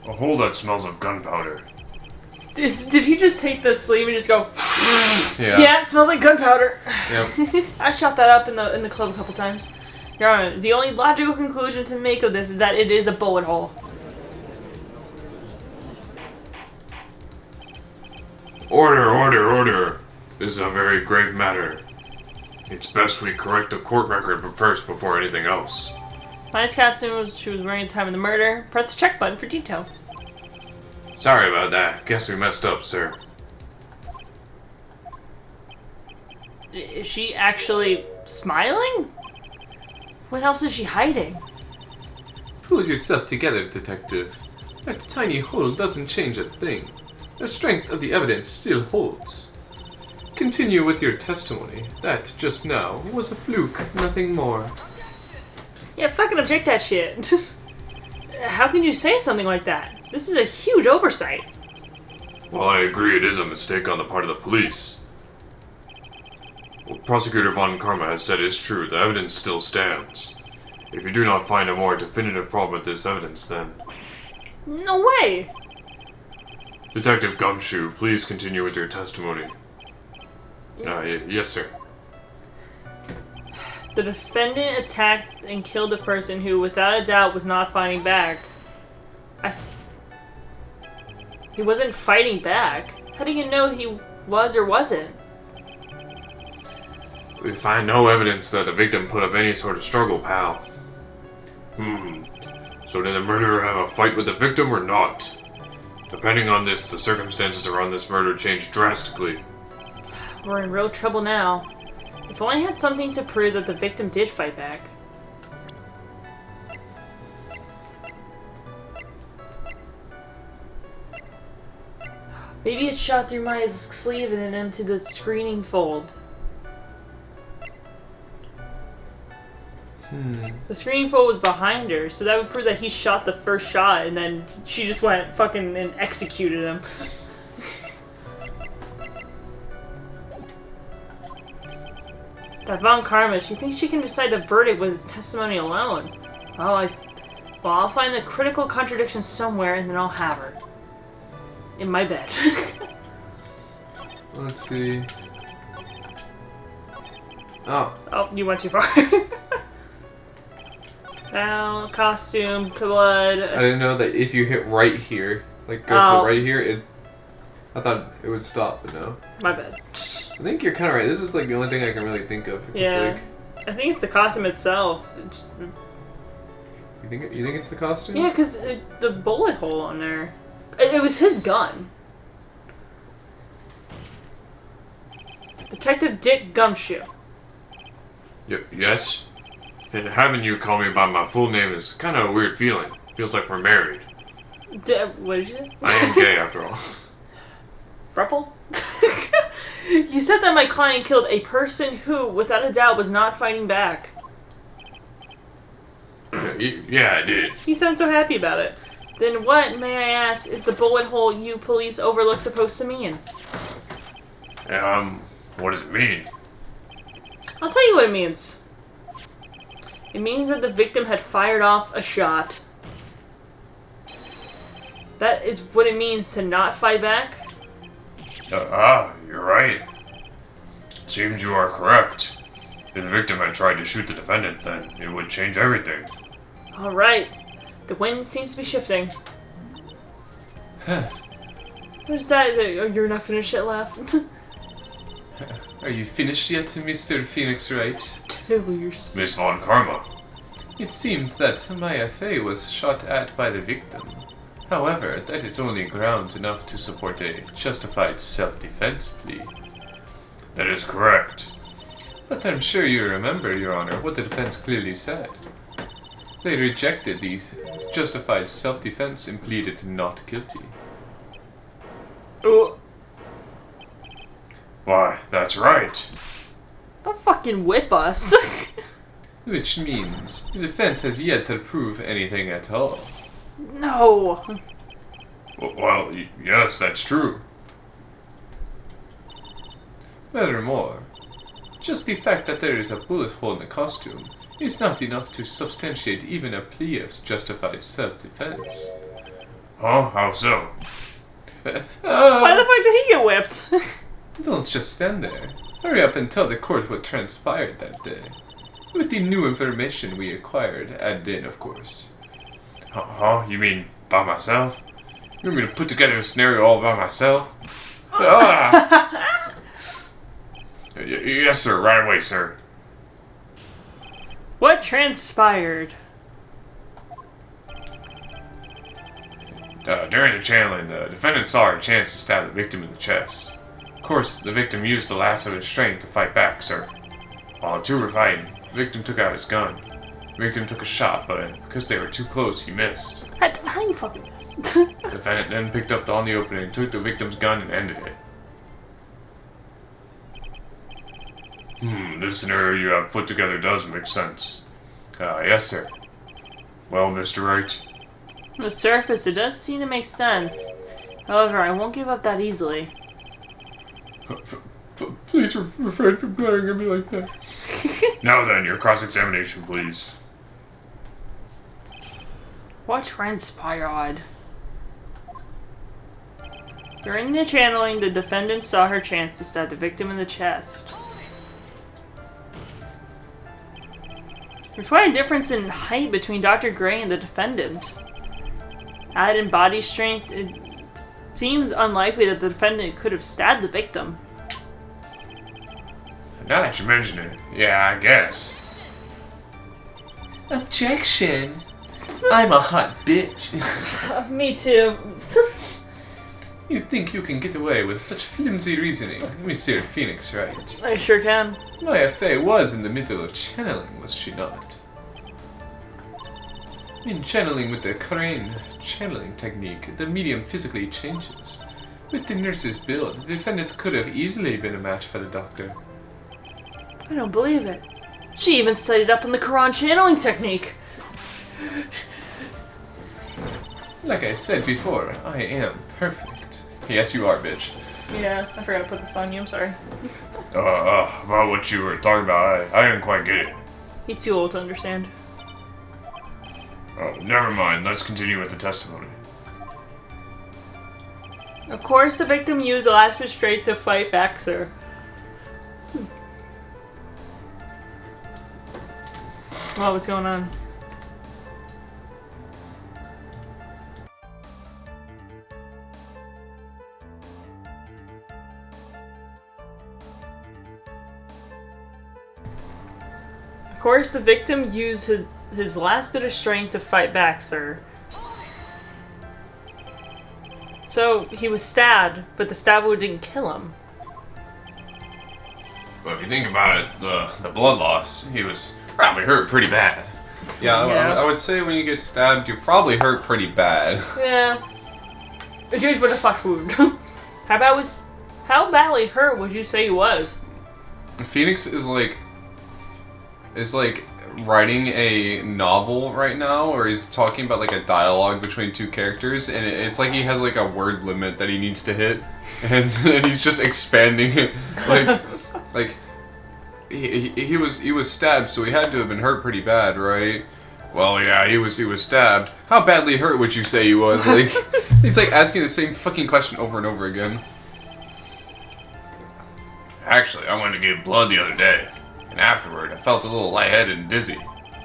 A hole that smells of gunpowder. Did he just take the sleeve and just go? Yeah. Yeah, it smells like gunpowder. Yep. I shot that up in the club a couple times. Your Honor, the only logical conclusion to make of this is that it is a bullet hole. Order, order, order. This is a very grave matter. It's best we correct the court record first before anything else. Minus costume she was wearing at the time of the murder. Press the check button for details. Sorry about that. Guess we messed up, sir. Is she actually smiling? What else is she hiding? Pull yourself together, detective. That tiny hole doesn't change a thing. The strength of the evidence still holds. Continue with your testimony. That, just now, was a fluke, nothing more. Yeah, fucking object that shit. How can you say something like that? This is a huge oversight. Well, I agree it is a mistake on the part of the police. What Prosecutor Von Karma has said is true. The evidence still stands. If you do not find a more definitive problem with this evidence, then... No way! Detective Gumshoe, please continue with your testimony. Yes, sir. The defendant attacked and killed a person who, without a doubt, was not fighting back. He wasn't fighting back? How do you know he was or wasn't? We find no evidence that the victim put up any sort of struggle, pal. So did the murderer have a fight with the victim or not? Depending on this, the circumstances around this murder change drastically. We're in real trouble now. If only I had something to prove that the victim did fight back. Maybe it shot through my sleeve and then into the screening fold. The screening fold was behind her, so that would prove that he shot the first shot and then she just went fucking and executed him. That Von Karma, she thinks she can decide the verdict with his testimony alone. Well, I'll find a critical contradiction somewhere and then I'll have her. In my bed. Let's see. Oh. Oh, you went too far. Now, costume, blood. I didn't know that if you hit right here, like go to right here, I thought it would stop, but no. My bad. I think you're kind of right. This is like the only thing I can really think of. Yeah. Like, I think it's the costume itself. you think it's the costume? Yeah, because the bullet hole on there. It was his gun. Detective Dick Gumshoe. Yes? And having you call me by my full name is kind of a weird feeling. Feels like we're married. What did you say? I am gay, after all. Frupple? You said that my client killed a person who, without a doubt, was not fighting back. Yeah, I did. He sounds so happy about it. Then what, may I ask, is the bullet hole you police overlook supposed to mean? What does it mean? I'll tell you what it means. It means that the victim had fired off a shot. That is what it means to not fight back. You're right. Seems you are correct. If the victim had tried to shoot the defendant, then it would change everything. Alright. The wind seems to be shifting. Huh. What is that? Oh, you're not finished yet, laugh. Are you finished yet, Mr. Phoenix Wright? Miss Von Karma. It seems that Maya Fey was shot at by the victim. However, that is only grounds enough to support a justified self-defense plea. That is correct. But I'm sure you remember, Your Honor, what the defense clearly said. They rejected the justified self-defense and pleaded not guilty. Oh. Why, that's right. Don't fucking whip us. Which means the defense has yet to prove anything at all. No. Well, yes, that's true. Furthermore, just the fact that there is a bullet hole in the costume is not enough to substantiate even a plea of justified self-defense. Huh? How so? Why the fuck did he get whipped? Don't just stand there. Hurry up and tell the court what transpired that day. With the new information we acquired added in, of course. Huh? You mean by myself? You want me to put together a scenario all by myself? Ah! Yes, sir. Right away, sir. What transpired? During the channeling, the defendant saw her chance to stab the victim in the chest. Of course, the victim used the last of his strength to fight back, sir. While the two were fighting, the victim took out his gun. The victim took a shot, but because they were too close, he missed. How you fucking miss? The defendant then picked up on the opening, took the victim's gun, and ended it. This scenario you have put together does make sense. Yes, sir. Well, Mr. Wright? On the surface, it does seem to make sense. However, I won't give up that easily. Please refrain from glaring at me like that. Now then, your cross-examination, please. What transpired? During the channeling, the defendant saw her chance to stab the victim in the chest. There's quite a difference in height between Dr. Gray and the defendant. Added in body strength, it seems unlikely that the defendant could have stabbed the victim. Now that you mention it, yeah, I guess. Objection! I'm a hot bitch. Me too. You think you can get away with such flimsy reasoning, Mr. Phoenix, right? I sure can. Maya Fey was in the middle of channeling, was she not? In channeling with the crane channeling technique, the medium physically changes. With the nurse's build, the defendant could have easily been a match for the doctor. I don't believe it. She even studied up on the Quran channeling technique. Like I said before, I am perfect. Yes, you are, bitch. Yeah, I forgot to put this on you, I'm sorry. About what you were talking about, I didn't quite get it. He's too old to understand. Never mind, let's continue with the testimony. Of course, the victim used the last restraint to fight back, sir. Well, what's going on? Of course, the victim used his last bit of strength to fight back, sir. So, he was stabbed, but the stab wound didn't kill him. Well, if you think about it, the blood loss, he was probably hurt pretty bad. Yeah, I would say when you get stabbed, you probably hurt pretty bad. Yeah. It's just with a flesh wound. How badly hurt would you say he was? Phoenix is like writing a novel right now, or he's talking about like a dialogue between two characters, and it's like he has like a word limit that he needs to hit, and he's just expanding it. Like he was stabbed, so he had to have been hurt pretty bad, right? Well, yeah, he was stabbed. How badly hurt would you say he was? Like he's like asking the same fucking question over and over again. Actually, I went to give blood the other day, and afterward, I felt a little lightheaded and dizzy.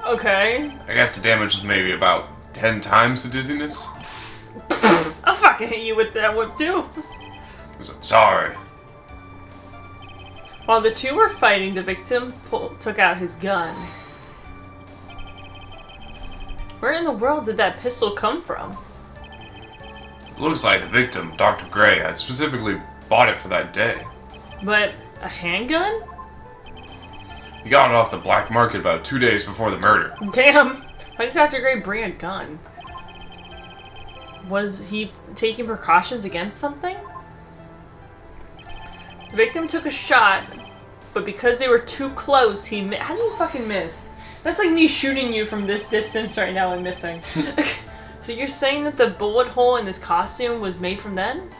Okay. I guess the damage was maybe about 10 times the dizziness. I'll fucking hit you with that whip too. Sorry. While the two were fighting, the victim took out his gun. Where in the world did that pistol come from? Looks like the victim, Dr. Gray, had specifically bought it for that day. But a handgun? He got it off the black market about 2 days before the murder. Damn! Why did Dr. Gray bring a gun? Was he taking precautions against something? The victim took a shot, but because they were too close, he how did he fucking miss? That's like me shooting you from this distance right now and missing. So you're saying that the bullet hole in this costume was made from then?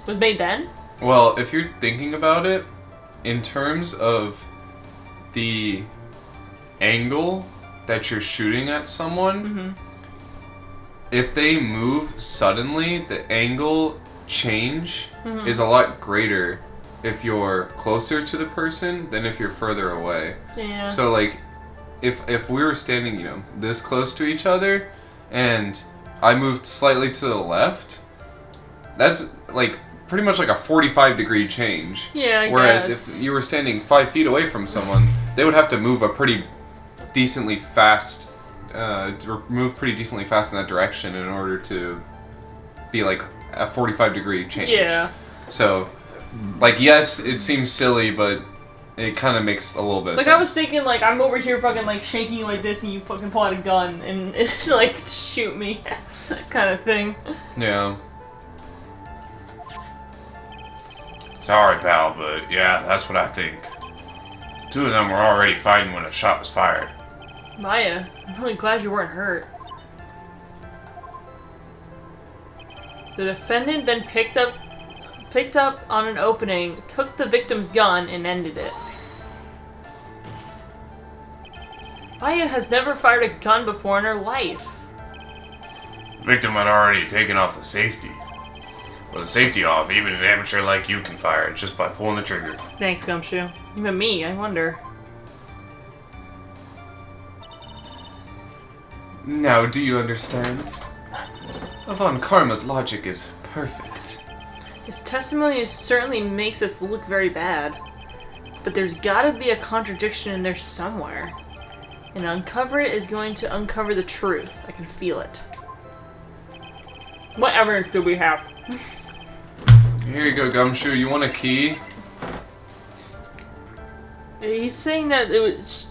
Was made then? Well, if you're thinking about it, in terms of the angle that you're shooting at someone, if they move suddenly, the angle change is a lot greater if you're closer to the person than if you're further away. Yeah. So like, if we were standing, you know, this close to each other, and I moved slightly to the left, that's like pretty much like a 45-degree change. Yeah, I Whereas guess. if you were standing 5 feet away from someone, they would have to move a pretty decently fast, move pretty decently fast in that direction in order to be like a 45-degree change. Yeah. So, like, yes, it seems silly, but it kind of makes a little bit of Like, sense. I was thinking, like, I'm over here fucking, like, shaking you like this and you fucking pull out a gun and, it's like, shoot me. Kind of thing. Yeah. Sorry, pal, but yeah, that's what I think. 2 of them were already fighting when a shot was fired. Maya, I'm really glad you weren't hurt. The defendant then picked up on an opening, took the victim's gun, and ended it. Maya has never fired a gun before in her life. The victim had already taken off the safety. With the safety off, even an amateur like you can fire it just by pulling the trigger. Thanks, Gumshoe. Even me, I wonder. Now, do you understand? Von Karma's logic is perfect. His testimony certainly makes us look very bad. But there's gotta be a contradiction in there somewhere. And Uncover It is going to uncover the truth. I can feel it. What evidence do we have? Here you go, Gumshoe. You want a key? He's saying that it was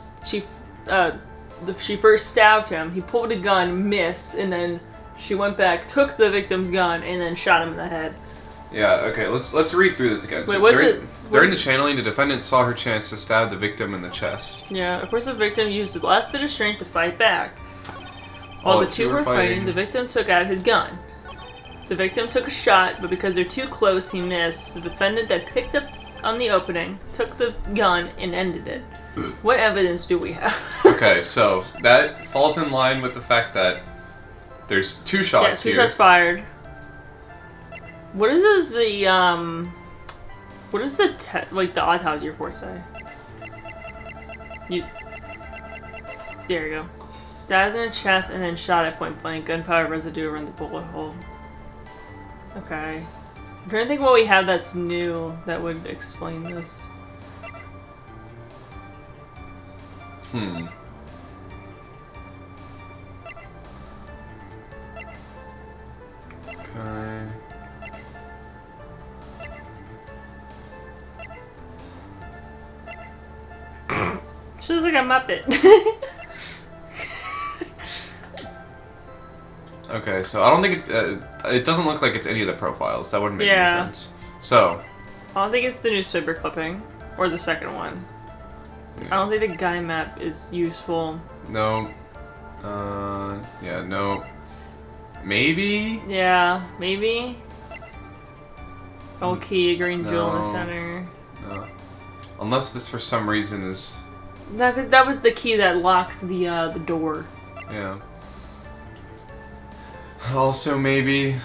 she first stabbed him. He pulled a gun, missed, and then she went back, took the victim's gun, and then shot him in the head. Yeah. Okay. Let's read through this again. Wait, what's it? During the channeling, the defendant saw her chance to stab the victim in the chest. Yeah. Of course, the victim used the last bit of strength to fight back. While the two were fighting, the victim took out his gun. The victim took a shot, but because they're too close, he missed. The defendant then picked up on the opening, took the gun, and ended it. What evidence do we have? Okay, so that falls in line with the fact that there's 2 shots yeah, 2 here. shots fired. What is the like the autopsy report say? There you go. Stabbed in the chest and then shot at point blank. Gunpowder residue around the bullet hole. Okay. I'm trying to think what we have that's new that would explain this. Okay. She looks like a Muppet. Okay, so I don't think it's. It doesn't look like it's any of the profiles. That wouldn't make any Yeah. sense. So. I don't think it's the newspaper clipping. Or the second one. Yeah. I don't think the guy map is useful. No. Yeah, no. Maybe? Yeah, maybe. Gold key, green jewel in the No. center. No. Unless this for some reason is. No, because that was the key that locks the door. Yeah. Also, maybe.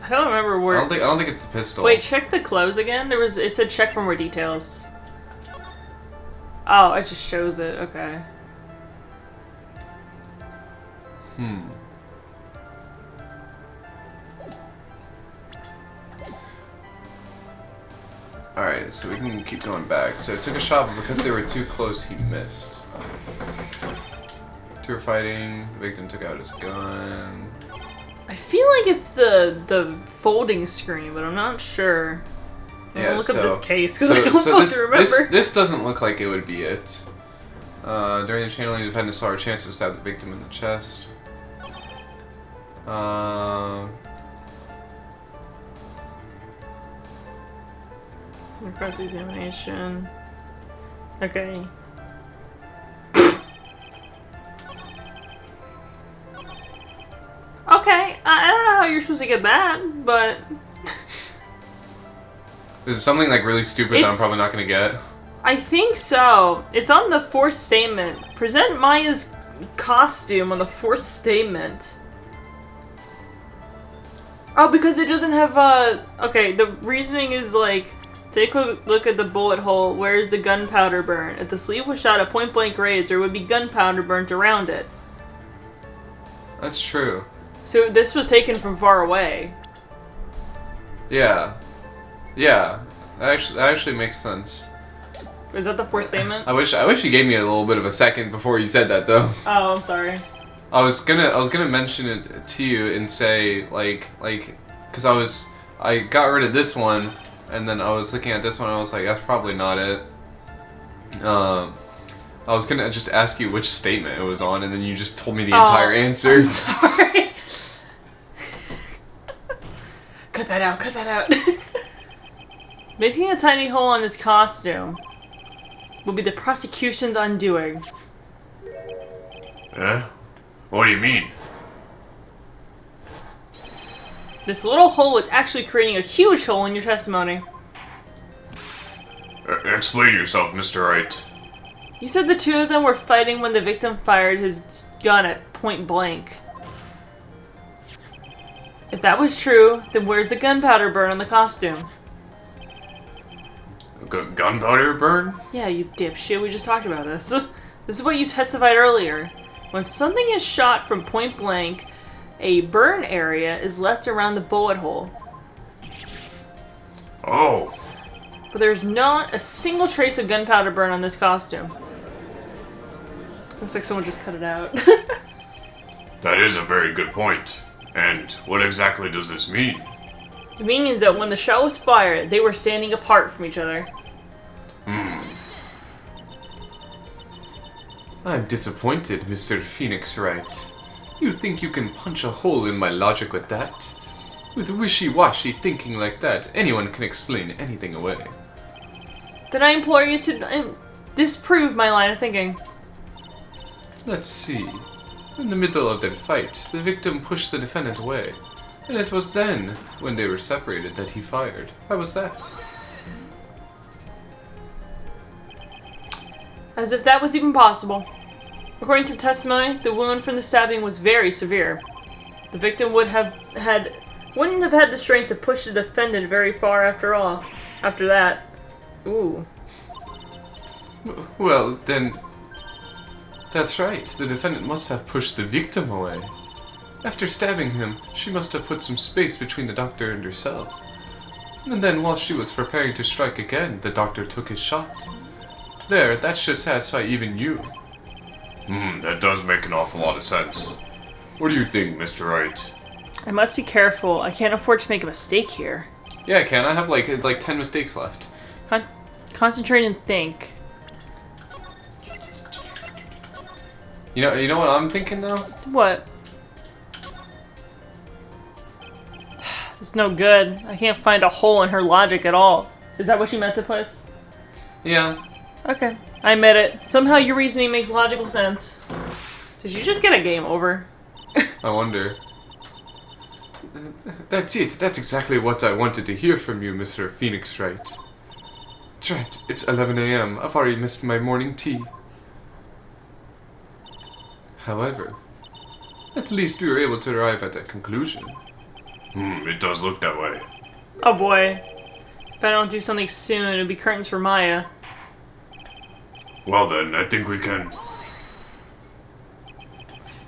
I don't remember where. I don't think it's the pistol. Wait, check the clothes again. It said check for more details. Oh, it just shows it. Okay. Alright, so we can keep going back. So it took a shot, but because they were too close, he missed. 2 were fighting. The victim took out his gun. I feel like it's the folding screen, but I'm not sure. I'm gonna look up this case because I don't fucking remember. This doesn't look like it would be it. During the channeling, the defendant saw her chance to stab the victim in the chest. Cross-examination. Okay. Okay, I don't know how you're supposed to get that, but... This is something like really stupid that I'm It's- probably not gonna get. I think so. It's on the 4th statement. Present Maya's costume on the 4th statement. Oh, because it doesn't have, okay, the reasoning is, like, Take a look at the bullet hole. Where is the gunpowder burn? If the sleeve was shot at point-blank range, there would be gunpowder burnt around it. That's true. So this was taken from far away. Yeah. Yeah. That actually makes sense. Is that the fourth statement? I wish you gave me a little bit of a second before you said that, though. Oh, I'm sorry. I was gonna mention it to you and say like, because I got rid of this one, and then I was looking at this one, and I was like, that's probably not it. I was gonna just ask you which statement it was on, and then you just told me the entire answer. I'm sorry. Cut that out. Cut that out. Making a tiny hole on this costume will be the prosecution's undoing. Eh? What do you mean? This little hole is actually creating a huge hole in your testimony. Explain yourself, Mr. Wright. You said the two of them were fighting when the victim fired his gun at point blank. If that was true, then where's the gunpowder burn on the costume? Gunpowder burn? Yeah, you dipshit, we just talked about this. This is what you testified earlier. When something is shot from point blank, a burn area is left around the bullet hole. Oh. But there's not a single trace of gunpowder burn on this costume. Looks like someone just cut it out. That is a very good point. And what exactly does this mean? The meaning is that when the shot was fired, they were standing apart from each other. I'm disappointed, Mr. Phoenix Wright. You think you can punch a hole in my logic with that? With wishy-washy thinking like that, anyone can explain anything away. Then I implore you to disprove my line of thinking. Let's see. In the middle of their fight, the victim pushed the defendant away. And it was then, when they were separated, that he fired. How was that? As if that was even possible. According to testimony, the wound from the stabbing was very severe. The victim wouldn't have had the strength to push the defendant very far after that. Ooh. Well, then... That's right. The defendant must have pushed the victim away. After stabbing him, she must have put some space between the doctor and herself. And then while she was preparing to strike again, the doctor took his shot. There, that should satisfy even you. That does make an awful lot of sense. What do you think, Mr. Wright? I must be careful. I can't afford to make a mistake here. Yeah, I can. I have like 10 mistakes left. Concentrate and think. You know what I'm thinking though? What? It's no good. I can't find a hole in her logic at all. Is that what you meant to put? Yeah. Okay, I admit it. Somehow your reasoning makes logical sense. Did you just get a game over? I wonder. That's it. That's exactly what I wanted to hear from you, Mr. Phoenix Wright. Drat, it's 11 a.m. I've already missed my morning tea. However, at least we were able to arrive at a conclusion. It does look that way. Oh boy. If I don't do something soon, it'll be curtains for Maya. Well then, I think we can...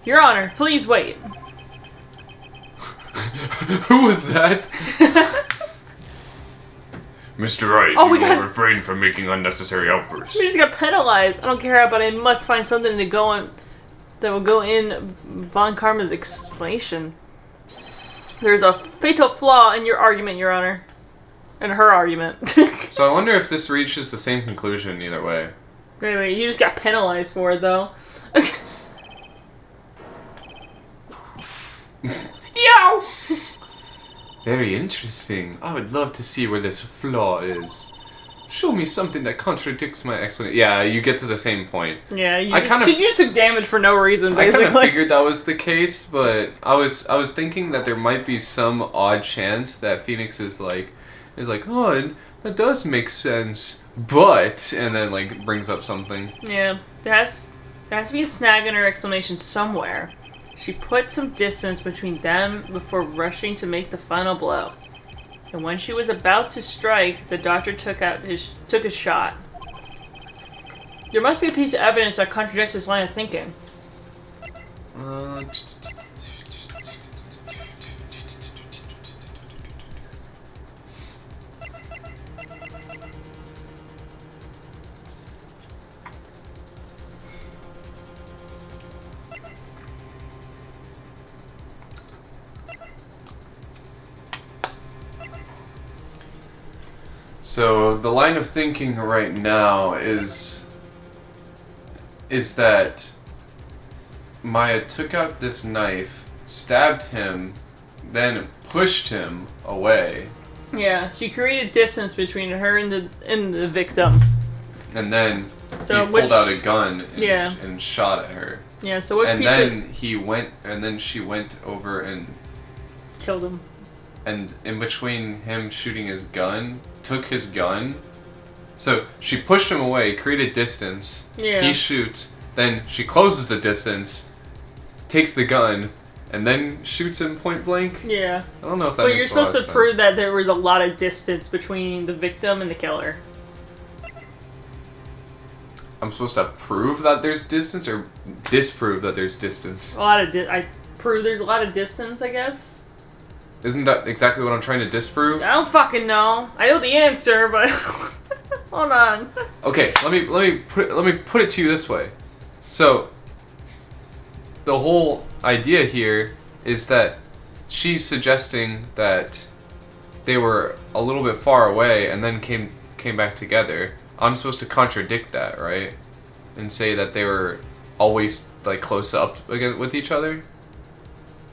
Your Honor, please wait. Who was that? Mr. Wright, Oh, you will refrain from making unnecessary outbursts. We just got penalized. I don't care, but I must find something to go on that will go in Von Karma's explanation. There's a fatal flaw in your argument, Your Honor. In her argument. So I wonder if this reaches the same conclusion either way. Wait, you just got penalized for it, though. Yow! Very interesting. I would love to see where this flaw is. Show me something that contradicts my explanation. Yeah, you get to the same point. Yeah, you I just took damage for no reason, basically. I kind of figured that was the case, but I was thinking that there might be some odd chance that Phoenix is like, oh, and that does make sense, but, and then like brings up something. Yeah, there has to be a snag in her explanation somewhere. She put some distance between them before rushing to make the final blow. And when she was about to strike, the doctor took a shot. There must be a piece of evidence that contradicts this line of thinking. So the line of thinking right now is that Maya took out this knife, stabbed him, then pushed him away. Yeah, she created distance between her and the victim. And then So he pulled out a gun and shot at her. Yeah, so which and piece then she went over and killed him. And in between him shooting his gun, took his gun. So she pushed him away, created distance. Yeah. He shoots, then she closes the distance, takes the gun, and then shoots him point blank. Yeah. I don't know if that But makes you're a lot supposed of to sense. prove that there was a lot of distance between the victim and the killer. I'm supposed to prove that there's distance or disprove that there's distance? I prove there's a lot of distance, I guess. Isn't that exactly what I'm trying to disprove? I don't fucking know. I know the answer, but hold on. Okay, let me put it to you this way. So the whole idea here is that she's suggesting that they were a little bit far away and then came back together. I'm supposed to contradict that, right? And say that they were always like close up with each other.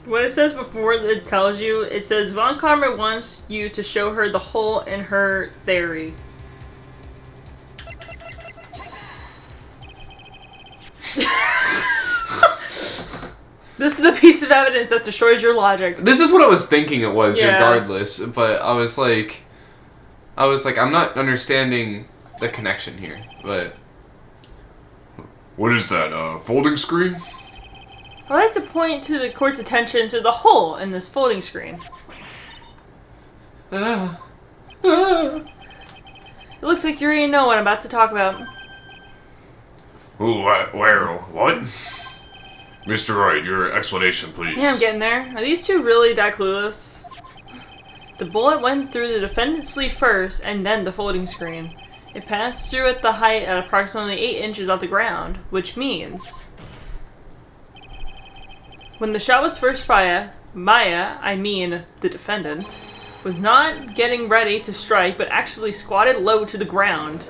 What it says before it tells you, it says Von Karma wants you to show her the hole in her theory. This is the piece of evidence that destroys your logic. This is what I was thinking it was, Yeah. regardless. But I was like, I'm not understanding the connection here. But What is that, folding screen? I'd like to point to the court's attention to the hole in this folding screen. It looks like you already know what I'm about to talk about. Ooh, where, what? Mr. Wright, your explanation, please. Yeah, I'm getting there. Are these two really that clueless? The bullet went through the defendant's sleeve first, and then the folding screen. It passed through at the height at approximately 8 inches off the ground, which means... When the shot was first fired, Maya, I mean the defendant, was not getting ready to strike, but actually squatted low to the ground.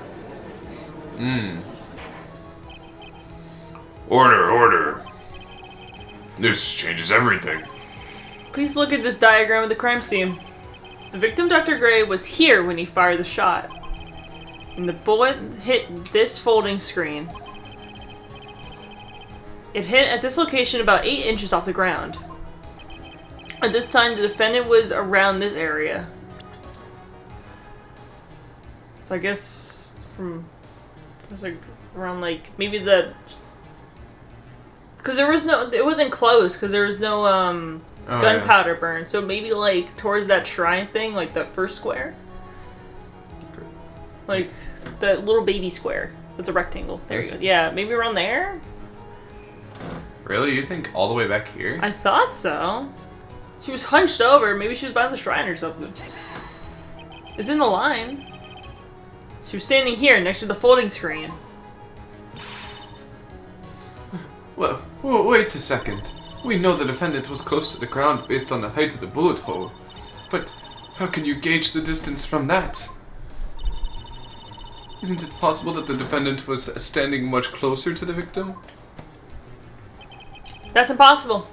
Order. This changes everything. Please look at this diagram of the crime scene. The victim, Dr. Gray, was here when he fired the shot. And the bullet hit this folding screen. It hit at this location about 8 inches off the ground. At this time, the defendant was around this area. So I guess from... It was like around like... Maybe the... Because there was no... It wasn't close because there was no gunpowder burn. So maybe like towards that shrine thing, like that first square. Like the little baby square. It's a rectangle. There you go. Yeah, maybe around there? really, you think all the way back here? I thought so. She was hunched over. Maybe she was by the shrine or something. It's in the line. She was standing here next to the folding screen. Well, wait a second. We know the defendant was close to the ground based on the height of the bullet hole. But how can you gauge the distance from that? Isn't it possible that the defendant was standing much closer to the victim? That's impossible.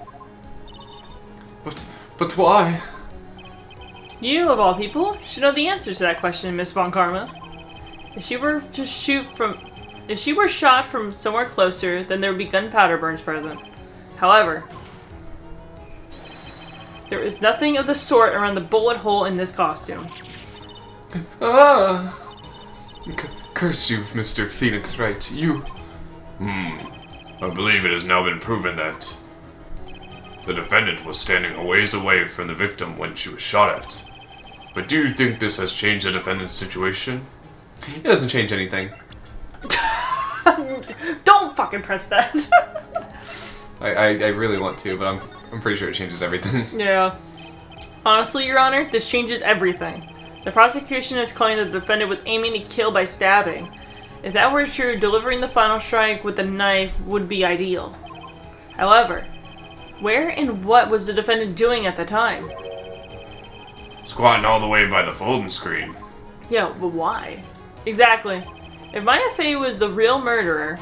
But why? You, of all people, should know the answer to that question, Miss Von Karma. If she were shot from somewhere closer, then there would be gunpowder burns present. However, there is nothing of the sort around the bullet hole in this costume. Ah! Curse you, Mr. Phoenix Wright. You... I believe it has now been proven that the defendant was standing a ways away from the victim when she was shot at. But do you think this has changed the defendant's situation? It doesn't change anything. Don't fucking press that. I really want to, but I'm pretty sure it changes everything. Yeah. Honestly, Your Honor, this changes everything. The prosecution has claimed that the defendant was aiming to kill by stabbing. If that were true, delivering the final strike with a knife would be ideal. However, where and what was the defendant doing at the time? Squatting all the way by the folding screen. Yeah, but why? Exactly. If Maya Fey was the real murderer,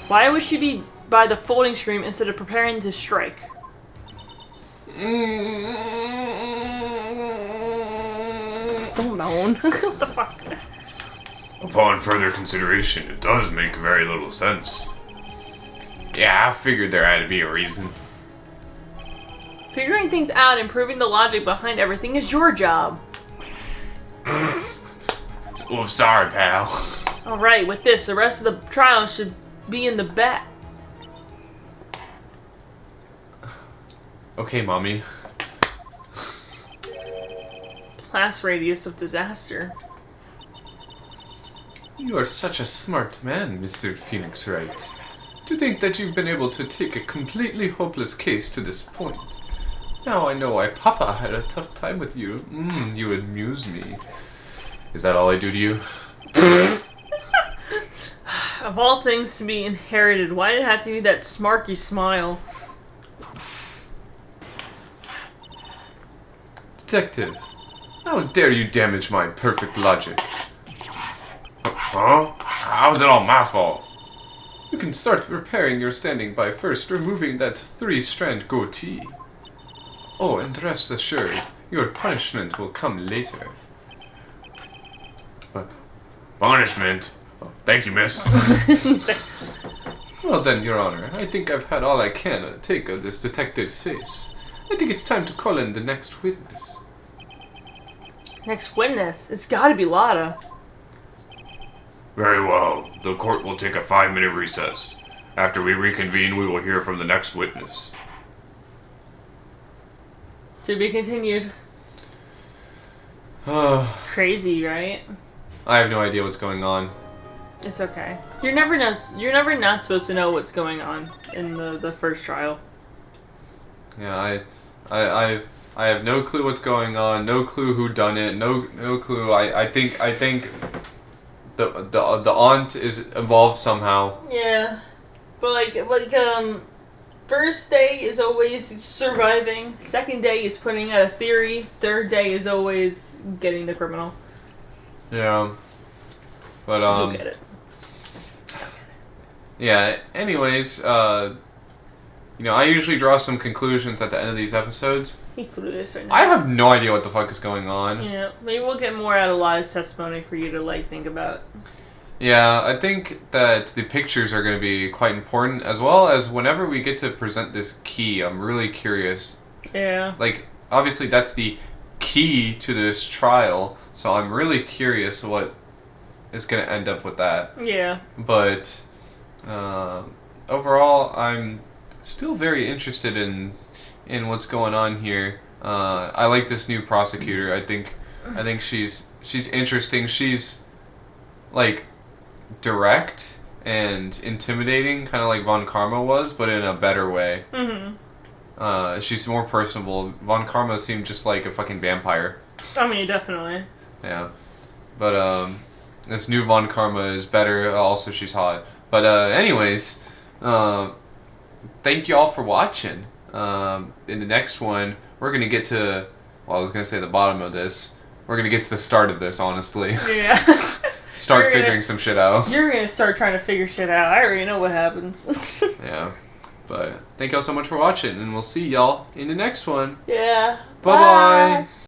why would she be by the folding screen instead of preparing to strike? Don't moan. What the fuck? Upon further consideration, it does make very little sense. Yeah, I figured there had to be a reason. Figuring things out and proving the logic behind everything is your job. Oh, sorry, pal. Alright, with this, the rest of the trial should be in the back. Okay, Mommy. Blast radius of disaster. You are such a smart man, Mr. Phoenix Wright. To think that you've been able to take a completely hopeless case to this point. Now I know why Papa had a tough time with you. You amuse me. Is that all I do to you? Of all things to be inherited, why did it have to be that smarky smile? Detective, how dare you damage my perfect logic? Huh? How's it all my fault? You can start repairing your standing by first removing that 3-strand goatee. Oh, and rest assured, your punishment will come later. Punishment? Oh, thank you, miss. Well then, Your Honor, I think I've had all I can take of this detective's face. I think it's time to call in the next witness. Next witness? It's gotta be Lotta. Very well. The court will take a 5-minute recess. After we reconvene, we will hear from the next witness. To be continued. I Crazy, right? have no idea what's going on. It's okay. You're never not supposed to know what's going on in the first trial. Yeah, I have no clue what's going on. No clue who done it. No clue. I think the aunt is involved somehow. Yeah, but first day is always surviving. Second day is putting out a theory. Third day is always getting the criminal. Yeah, but You'll get it. Yeah. Anyways, I usually draw some conclusions at the end of these episodes. He put this right now. I have no idea what the fuck is going on. Yeah, maybe we'll get more out of Lotta's testimony for you to think about. Yeah, I think that the pictures are going to be quite important, as well as whenever we get to present this key. I'm really curious. Yeah. Obviously that's the key to this trial, so I'm really curious what is going to end up with that. Yeah. But overall, I'm still very interested in what's going on here. I like this new prosecutor. I think she's interesting. She's direct and intimidating, kind of like Von Karma was, but in a better way. Mm-hmm. She's more personable. Von Karma seemed just like a fucking vampire. I mean, definitely. Yeah, but this new Von Karma is better. Also, she's hot. But anyways, thank you all for watching. In the next one, we're gonna get to. Well, I was gonna say the bottom of this. We're gonna get to the start of this, honestly. Yeah. Start figuring some shit out. You're gonna start trying to figure shit out. I already know what happens. Yeah. But thank y'all so much for watching, and we'll see y'all in the next one. Yeah. Bye-bye.